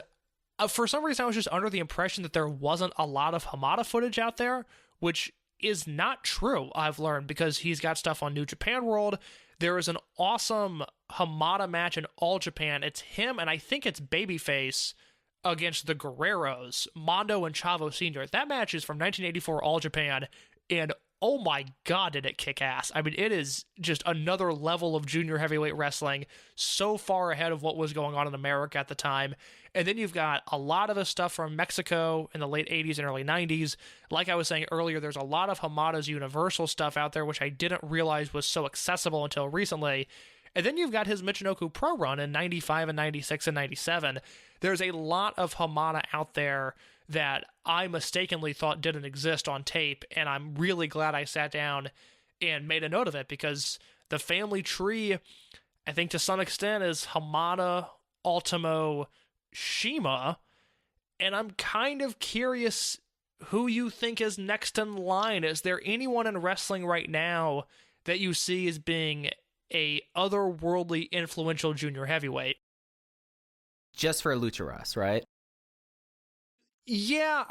for some reason I was just under the impression that there wasn't a lot of Hamada footage out there, which is not true, I've learned, because he's got stuff on New Japan World. There is an awesome Hamada match in All Japan. It's him, and I think it's Babyface against the Guerreros, Mondo and Chavo Sr. That match is from 1984 All Japan, and oh my god, did it kick ass. I mean, it is just another level of junior heavyweight wrestling, so far ahead of what was going on in America at the time. And then you've got a lot of the stuff from Mexico in the late 80s and early 90s. Like I was saying earlier, there's a lot of Hamada's Universal stuff out there, which I didn't realize was so accessible until recently. And then you've got his Michinoku Pro run in 95 and 96 and 97. There's a lot of Hamada out there that I mistakenly thought didn't exist on tape, and I'm really glad I sat down and made a note of it, because the family tree, I think to some extent, is Hamada, Ultimo, Shima, and I'm kind of curious who you think is next in line. Is there anyone in wrestling right now that you see as being a otherworldly influential junior heavyweight? Just for Lucharas, right? Yeah.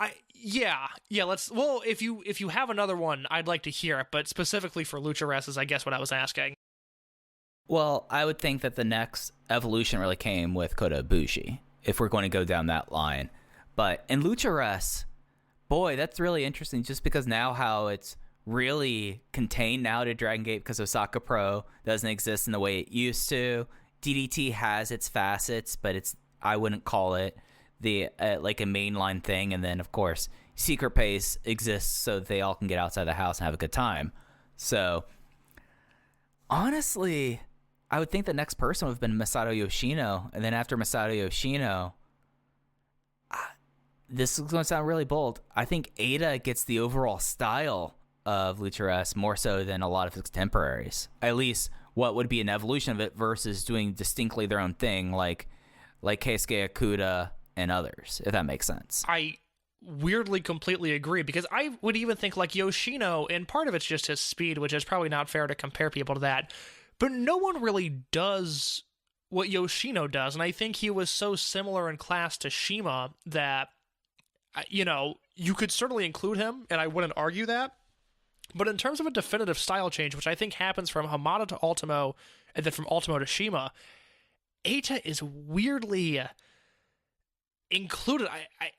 Well, if you have another one, I'd like to hear it, but specifically for Lucharas is, I guess, what I was asking. Well, I would think that the next evolution really came with Kota Ibushi, if we're going to go down that line. But in Lucharas, boy, that's really interesting, just because now how it's really contained now to Dragongate, because Osaka Pro doesn't exist in the way it used to. DDT has its facets, but I wouldn't call it the like a mainline thing. And then, of course, Secret Pace exists so that they all can get outside the house and have a good time. So, honestly, I would think the next person would have been Masato Yoshino. And then after Masato Yoshino, this is going to sound really bold, I think Eita gets the overall style of Lucharas more so than a lot of his contemporaries. At least what would be an evolution of it versus doing distinctly their own thing, like Keisuke Okuda and others, if that makes sense. I weirdly completely agree, because I would even think like Yoshino, and part of it's just his speed, which is probably not fair to compare people to that, but no one really does what Yoshino does, and I think he was so similar in class to Shima that, you know, you could certainly include him, and I wouldn't argue that. But in terms of a definitive style change, which I think happens from Hamada to Ultimo, and then from Ultimo to Shima, Eita is weirdly included,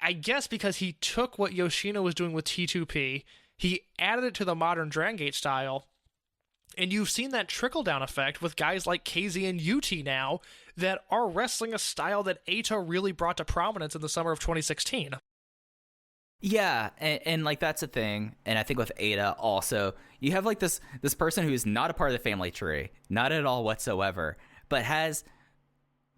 I guess, because he took what Yoshino was doing with T2P, he added it to the modern Dragongate style, And you've seen that trickle-down effect with guys like KZ and UT now that are wrestling a style that Eita really brought to prominence in the summer of 2016. Yeah, and like that's a thing. And I think with Eita also, you have like this person who's not a part of the family tree, not at all whatsoever, but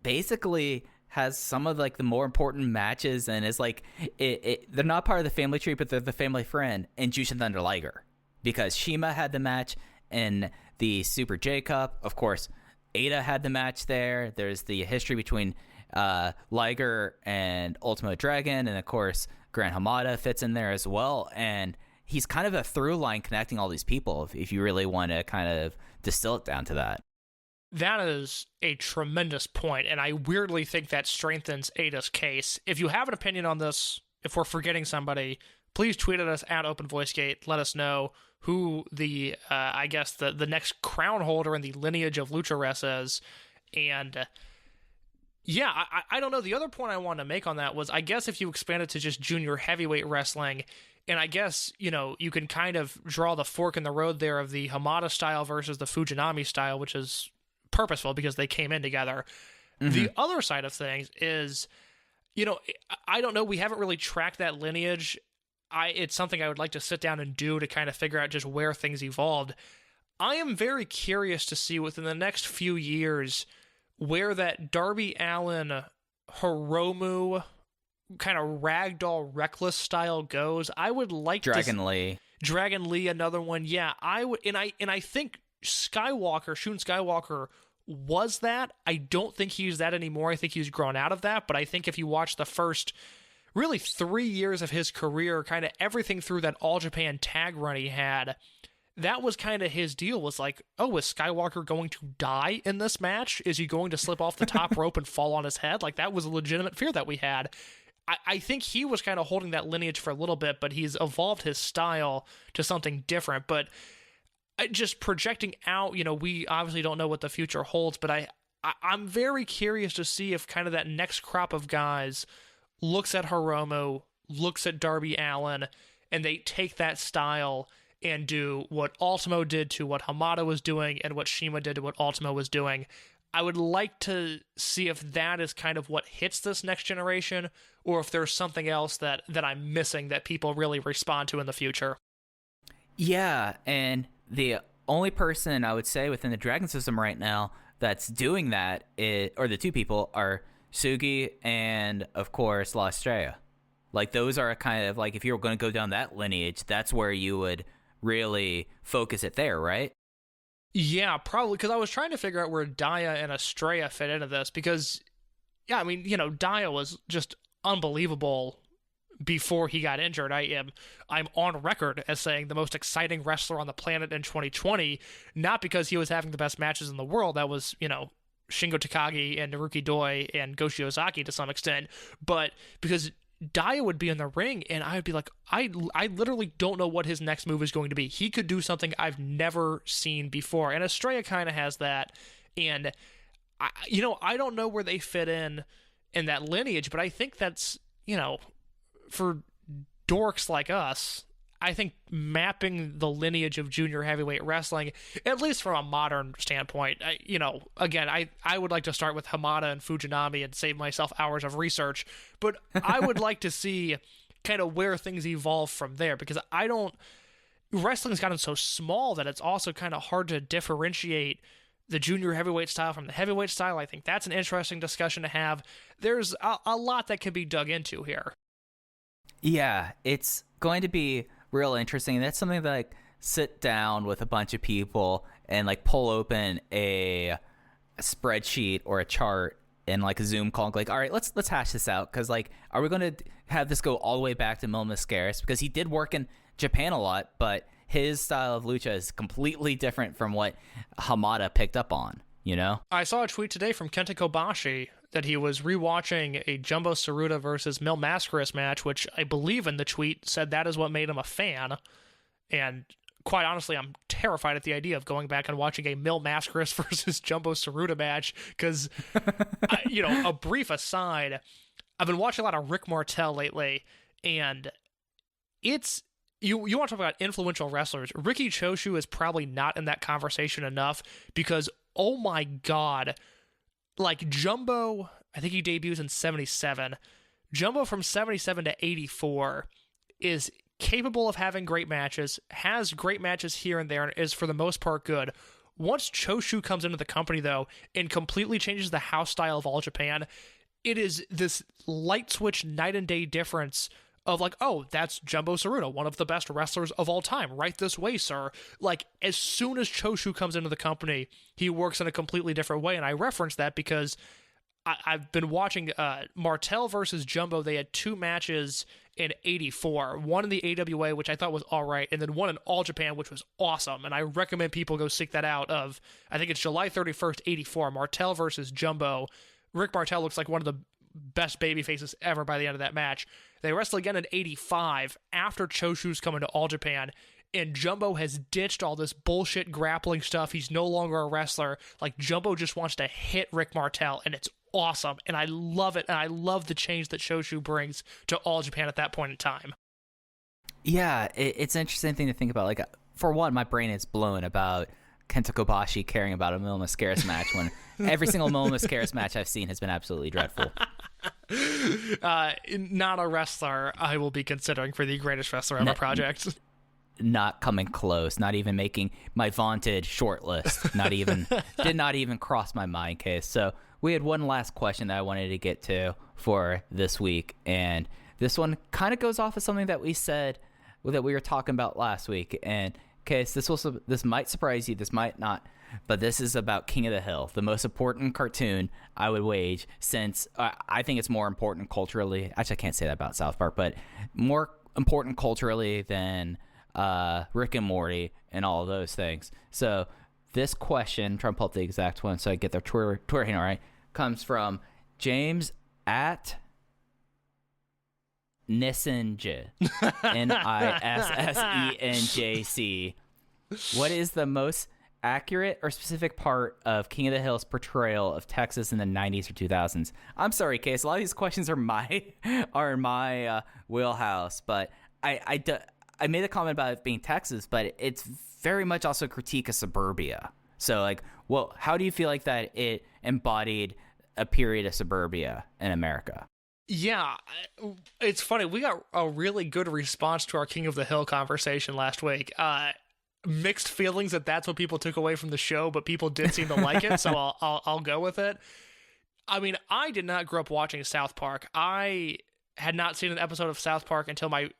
basically has some of like the more important matches and is like they're not part of the family tree, but they're the family friend in Jushin Thunder Liger, because Shima had the match in the Super J Cup. Of course, Eita had the match there. There's the history between Liger and Ultimo Dragon, and of course Gran Hamada fits in there as well. And he's kind of a through line connecting all these people if you really want to kind of distill it down to that. That is a tremendous point, and I weirdly think that strengthens Eita's case. If you have an opinion on this, if we're forgetting somebody, please tweet at us at OpenVoiceGate. Let us know who the next crown holder in the lineage of Lucha Res is. And yeah, I don't know. The other point I wanted to make on that was, I guess if you expand it to just junior heavyweight wrestling, and I guess, you can kind of draw the fork in the road there of the Hamada style versus the Fujinami style, which is purposeful because they came in together. Mm-hmm. The other side of things is, I don't know. We haven't really tracked that lineage. It's something I would like to sit down and do to kind of figure out just where things evolved. I am very curious to see within the next few years where that Darby Allin, Hiromu, kind of ragdoll reckless style goes. I would like Dragon Lee, another one. Yeah, I would, and I think Shun Skywalker was that. I don't think he's that anymore. I think he's grown out of that. But I think if you watch the first really 3 years of his career, kind of everything through that All Japan tag run he had, that was kind of his deal, was like, oh, is Skywalker going to die in this match? Is he going to slip off the top rope and fall on his head? Like, that was a legitimate fear that we had. I think he was kind of holding that lineage for a little bit, but he's evolved his style to something different. But just projecting out, we obviously don't know what the future holds, but I'm very curious to see if kind of that next crop of guys looks at Hiromu, looks at Darby Allin, and they take that style and do what Ultimo did to what Hamada was doing and what Shima did to what Ultimo was doing. I would like to see if that is kind of what hits this next generation, or if there's something else that I'm missing that people really respond to in the future. Yeah, and the only person I would say within the Dragon system right now that's doing that or the two people are Sugi and, of course, La Estrella. Like, those are kind of like, if you were going to go down that lineage, that's where you would really focus it there, right? Yeah, probably, because I was trying to figure out where Daya and Estrella fit into this, because, yeah, I mean, Daya was just unbelievable before he got injured. I'm on record as saying the most exciting wrestler on the planet in 2020, not because he was having the best matches in the world. That was, Shingo Takagi and Naruki Doi and Go Shiozaki to some extent, but because Daya would be in the ring and I would be like, I literally don't know what his next move is going to be. He could do something I've never seen before, and Estrella kind of has that, and I don't know where they fit in that lineage, but I think that's, for dorks like us, I think mapping the lineage of junior heavyweight wrestling, at least from a modern standpoint, again, I would like to start with Hamada and Fujinami and save myself hours of research, but I would like to see kind of where things evolve from there, because wrestling's gotten so small that it's also kind of hard to differentiate the junior heavyweight style from the heavyweight style. I think that's an interesting discussion to have. There's a lot that can be dug into here. Yeah, it's going to be real interesting. That's something that, like, sit down with a bunch of people and like pull open a spreadsheet or a chart and like a Zoom call and like, all right, let's hash this out, because like, are we going to have this go all the way back to Mil Mascaris? Because he did work in Japan a lot, but his style of lucha is completely different from what Hamada picked up on, I saw a tweet today from Kenta Kobashi that he was rewatching a Jumbo Tsuruta versus Mil Mascaris match, which I believe in the tweet said that is what made him a fan. And quite honestly, I'm terrified at the idea of going back and watching a Mil Mascaris versus Jumbo Tsuruta match, because, a brief aside, I've been watching a lot of Rick Martel lately, and it's you want to talk about influential wrestlers. Riki Choshu is probably not in that conversation enough because, oh my God, like Jumbo, I think he debuts in 77. Jumbo from 77 to 84 is capable of having great matches, has great matches here and there, and is for the most part good. Once Choshu comes into the company, though, and completely changes the house style of All Japan, it is this light switch night and day difference of like, oh, that's Jumbo Tsuruta, one of the best wrestlers of all time. Right this way, sir. Like, as soon as Choshu comes into the company, he works in a completely different way, and I reference that because I've been watching Martel versus Jumbo. They had 2 matches in 84. One in the AWA, which I thought was all right, and then one in All Japan, which was awesome. And I recommend people go seek that out. I think it's July 31st, 84. Martel versus Jumbo. Rick Martel looks like one of the best baby faces ever by the end of that match. They wrestle again in 85 after Choshu's coming to All Japan. And Jumbo has ditched all this bullshit grappling stuff. He's no longer a wrestler. Like, Jumbo just wants to hit Rick Martel, and it's awesome. And I love it. And I love the change that Choshu brings to All Japan at that point in time. Yeah, it's an interesting thing to think about. Like, for one, my brain is blown about Kenta Kobashi caring about a Mil Mascaras match when every single Mil Mascaras match I've seen has been absolutely dreadful. Not a wrestler I will be considering for the greatest wrestler ever project. Not coming close, not even making my vaunted short list. Did not even cross my mind, Case. So we had one last question that I wanted to get to for this week, and this one kind of goes off of something that we said that we were talking about last week. And Case, this might surprise you, this might not, but this is about King of the Hill, the most important cartoon I would wage, since I think it's more important culturally. Actually, I can't say that about South Park, but more important culturally than Rick and Morty and all of those things. So this question, try and pull up the exact one so I get their Twitter handle right, comes from James at Nissenj, Nissenjc. What is the most accurate or specific part of King of the Hill's portrayal of Texas in the 90s or 2000s? I'm sorry, Case. A lot of these questions are in my wheelhouse, but I made a comment about it being Texas, but it's very much also a critique of suburbia. So, like, well, how do you feel like that it embodied a period of suburbia in America? Yeah, it's funny. We got a really good response to our King of the Hill conversation last week. Mixed feelings that's what people took away from the show, but people did seem to like it, so I'll go with it. I mean, I did not grow up watching South Park. I had not seen an episode of South Park until my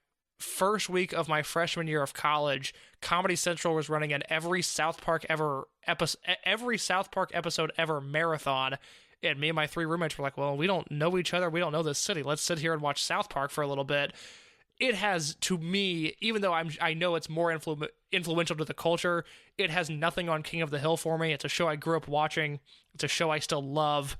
first week of my freshman year of college. Comedy Central was running an every South Park episode ever marathon, and me and my 3 roommates were like, well, we don't know each other, we don't know this city, let's sit here and watch South Park for a little bit. It has, to me, even though I know it's more influential to the culture, it has nothing on King of the Hill for me. It's a show I grew up watching. It's a show I still love.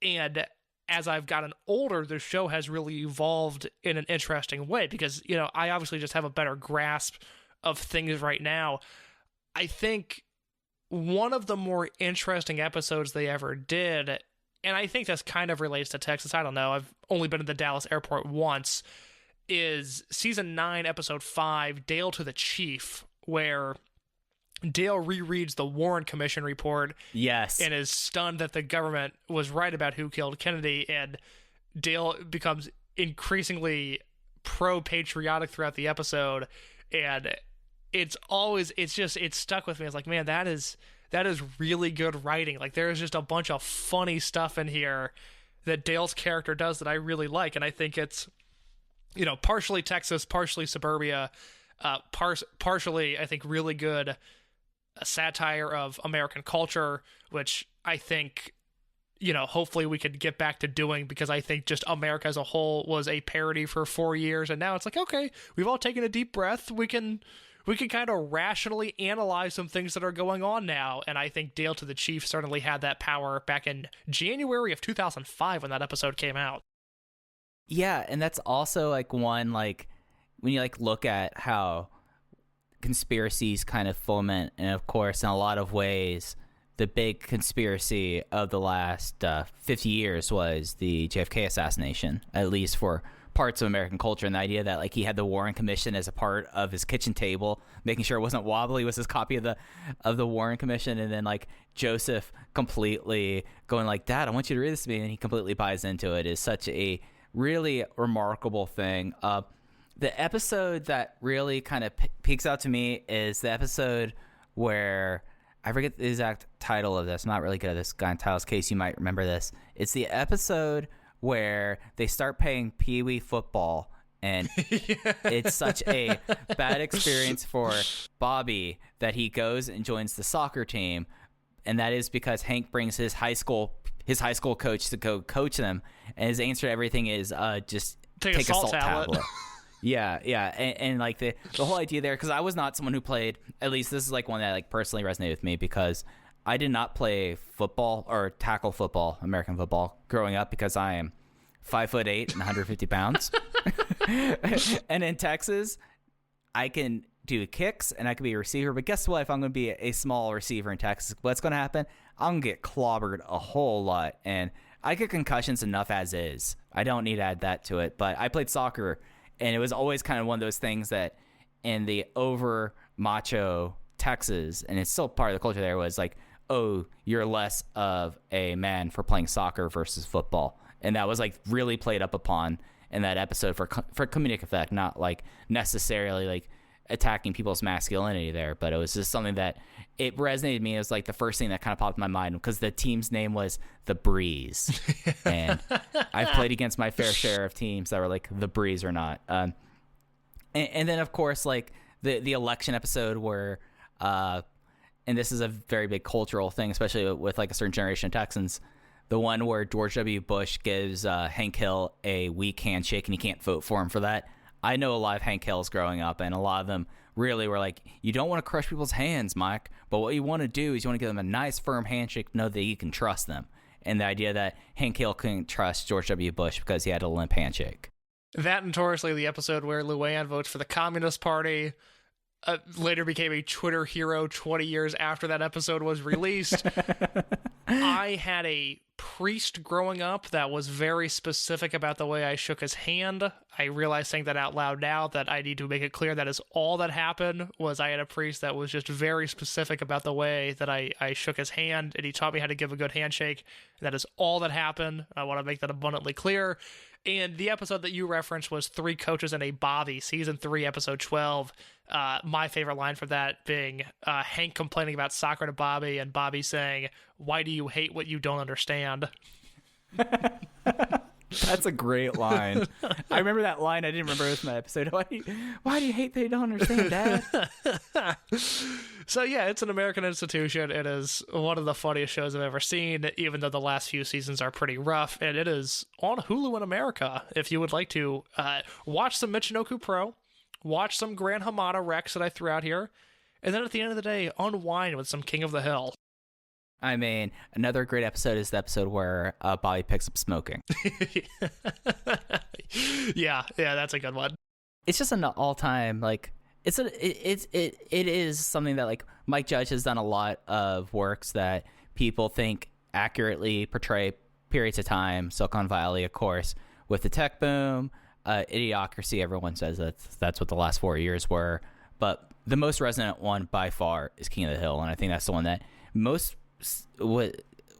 And as I've gotten older, the show has really evolved in an interesting way because, I obviously just have a better grasp of things right now. I think one of the more interesting episodes they ever did, and I think this kind of relates to Texas, I don't know, I've only been to the Dallas airport once, is season 9, episode 5, Dale to the Chief, where Dale rereads the Warren Commission report. Yes. And is stunned that the government was right about who killed Kennedy, and Dale becomes increasingly pro-patriotic throughout the episode, and it's stuck with me. It's like, man, that is really good writing. Like, there's just a bunch of funny stuff in here that Dale's character does that I really like, and I think it's, partially Texas, partially suburbia, partially, I think, really good satire of American culture, which I think, hopefully we could get back to doing, because I think just America as a whole was a parody for 4 years, and now it's like, okay, we've all taken a deep breath. We can kind of rationally analyze some things that are going on now, and I think Dale to the Chief certainly had that power back in January of 2005 when that episode came out. Yeah, and that's also one when you look at how conspiracies kind of foment, and of course in a lot of ways the big conspiracy of the last 50 years was the JFK assassination, at least for parts of American culture, and the idea that like he had the Warren Commission as a part of his kitchen table, making sure it wasn't wobbly, was his copy of the Warren Commission, and then like Joseph completely going like, Dad, I want you to read this to me, and he completely buys into it, is such a really remarkable thing. The episode that really kind of peeks out to me is the episode where I forget the exact title of this. I'm not really good at this guy in titles. Case you might remember this. It's the episode where they start paying Pee Wee football, and it's such a bad experience for Bobby that he goes and joins the soccer team, and that is because Hank brings his high school coach to go coach them, and his answer to everything is just take a salt tablet. Yeah, and like the whole idea there, because I was not someone who played, at least this is like one that like personally resonated with me, because I did not play football or tackle football, American football, growing up, because I am 5'8" and 150 pounds. And in Texas, I can do kicks and I can be a receiver, but guess what? If I'm going to be a small receiver in Texas, what's going to happen? I'm going to get clobbered a whole lot, and I get concussions enough as is. I don't need to add that to it, but I played soccer. And it was always kind of one of those things that in the over macho Texas, and it's still part of the culture there, was like, oh, you're less of a man for playing soccer versus football. And that was like really played up upon in that episode for comedic effect, not like necessarily like attacking people's masculinity there. But it was just something that it resonated with me. It was like the first thing that kind of popped in my mind, because the team's name was The Breeze. And I've played against my fair share of teams that were like The Breeze or not. And then, of course, like the election episode where, and this is a very big cultural thing, especially with like a certain generation of Texans, the one where George W. Bush gives Hank Hill a weak handshake and he can't vote for him for that. I know a lot of Hank Hills growing up, and a lot of them really were like, you don't want to crush people's hands, Mike, but what you want to do is you want to give them a nice, firm handshake to know that you can trust them. And the idea that Hank Hill couldn't trust George W. Bush because he had a limp handshake. That, notoriously the episode where Luann votes for the Communist Party, later became a Twitter hero 20 years after that episode was released. I had a priest growing up that was very specific about the way I shook his hand. I realize saying that out loud now that I need to make it clear that is all that happened. Was I had a priest that was just very specific about the way that I shook his hand, and he taught me how to give a good handshake. That is all that happened. I want to make that abundantly clear. And the episode that you referenced was Three Coaches and a Bobby, season 3, episode 12. My favorite line for that being Hank complaining about soccer to Bobby, and Bobby saying, "Why do you hate what you don't understand?" That's a great line. I remember that line. I didn't remember it was my episode. Why do you hate that you don't understand, Dad? So yeah, it's an American institution. It is one of the funniest shows I've ever seen, even though the last few seasons are pretty rough. And it is on Hulu in America. If you would like to watch some Michinoku Pro, watch some Gran Hamada Rex that I threw out here, and then at the end of the day, unwind with some King of the Hill. I mean, another great episode is the episode where Bobby picks up smoking. yeah, that's a good one. It's just an all-time, like, it is something that, like, Mike Judge has done a lot of works that people think accurately portray periods of time. Silicon Valley, of course, with the tech boom, Idiocracy. Everyone says that's what the last 4 years were, but the most resonant one by far is King of the Hill, and I think that's the one that most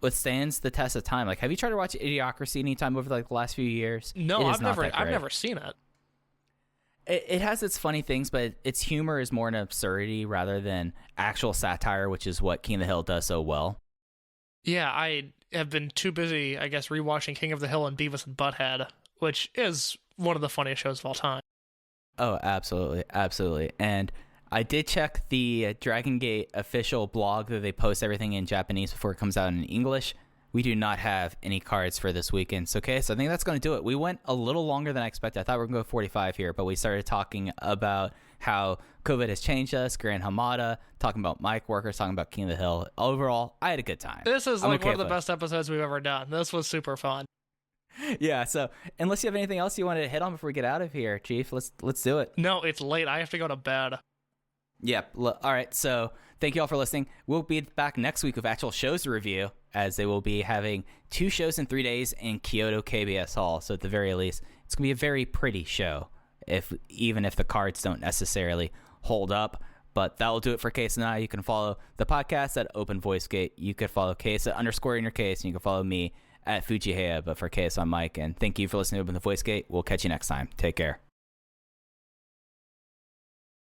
withstands the test of time. Like, have you tried to watch Idiocracy anytime over like the last few years? No, I've never seen it. It has its funny things, but its humor is more an absurdity rather than actual satire, which is what King of the Hill does so well. Yeah, I have been too busy, I guess, rewatching King of the Hill and Beavis and Butthead, which is one of the funniest shows of all time. Oh, absolutely, absolutely. And I did check the Dragongate official blog that they post everything in Japanese before it comes out in English. We do not have any cards for this weekend. So, okay, so I think that's going to do it. We went a little longer than I expected. I thought we were going to go 45 here, but we started talking about how COVID has changed us, Gran Hamada, talking about mic workers, talking about King of the Hill. Overall, I had a good time. This is like one of the best episodes we've ever done. This was super fun. Yeah, so unless you have anything else you wanted to hit on before we get out of here, Chief, let's do it. No, it's late. I have to go to bed. Yep. All right. So thank you all for listening. We'll be back next week with actual shows to review, as they will be having 2 shows in 3 days in Kyoto KBS Hall. So at the very least, it's going to be a very pretty show, even if the cards don't necessarily hold up. But that will do it for Case and I. You can follow the podcast at Open Voice Gate. You could follow Case at _ in your case, and you can follow me at Fujiheya. But for Case, I'm Mike, and thank you for listening to Open the Voice Gate. We'll catch you next time. Take care.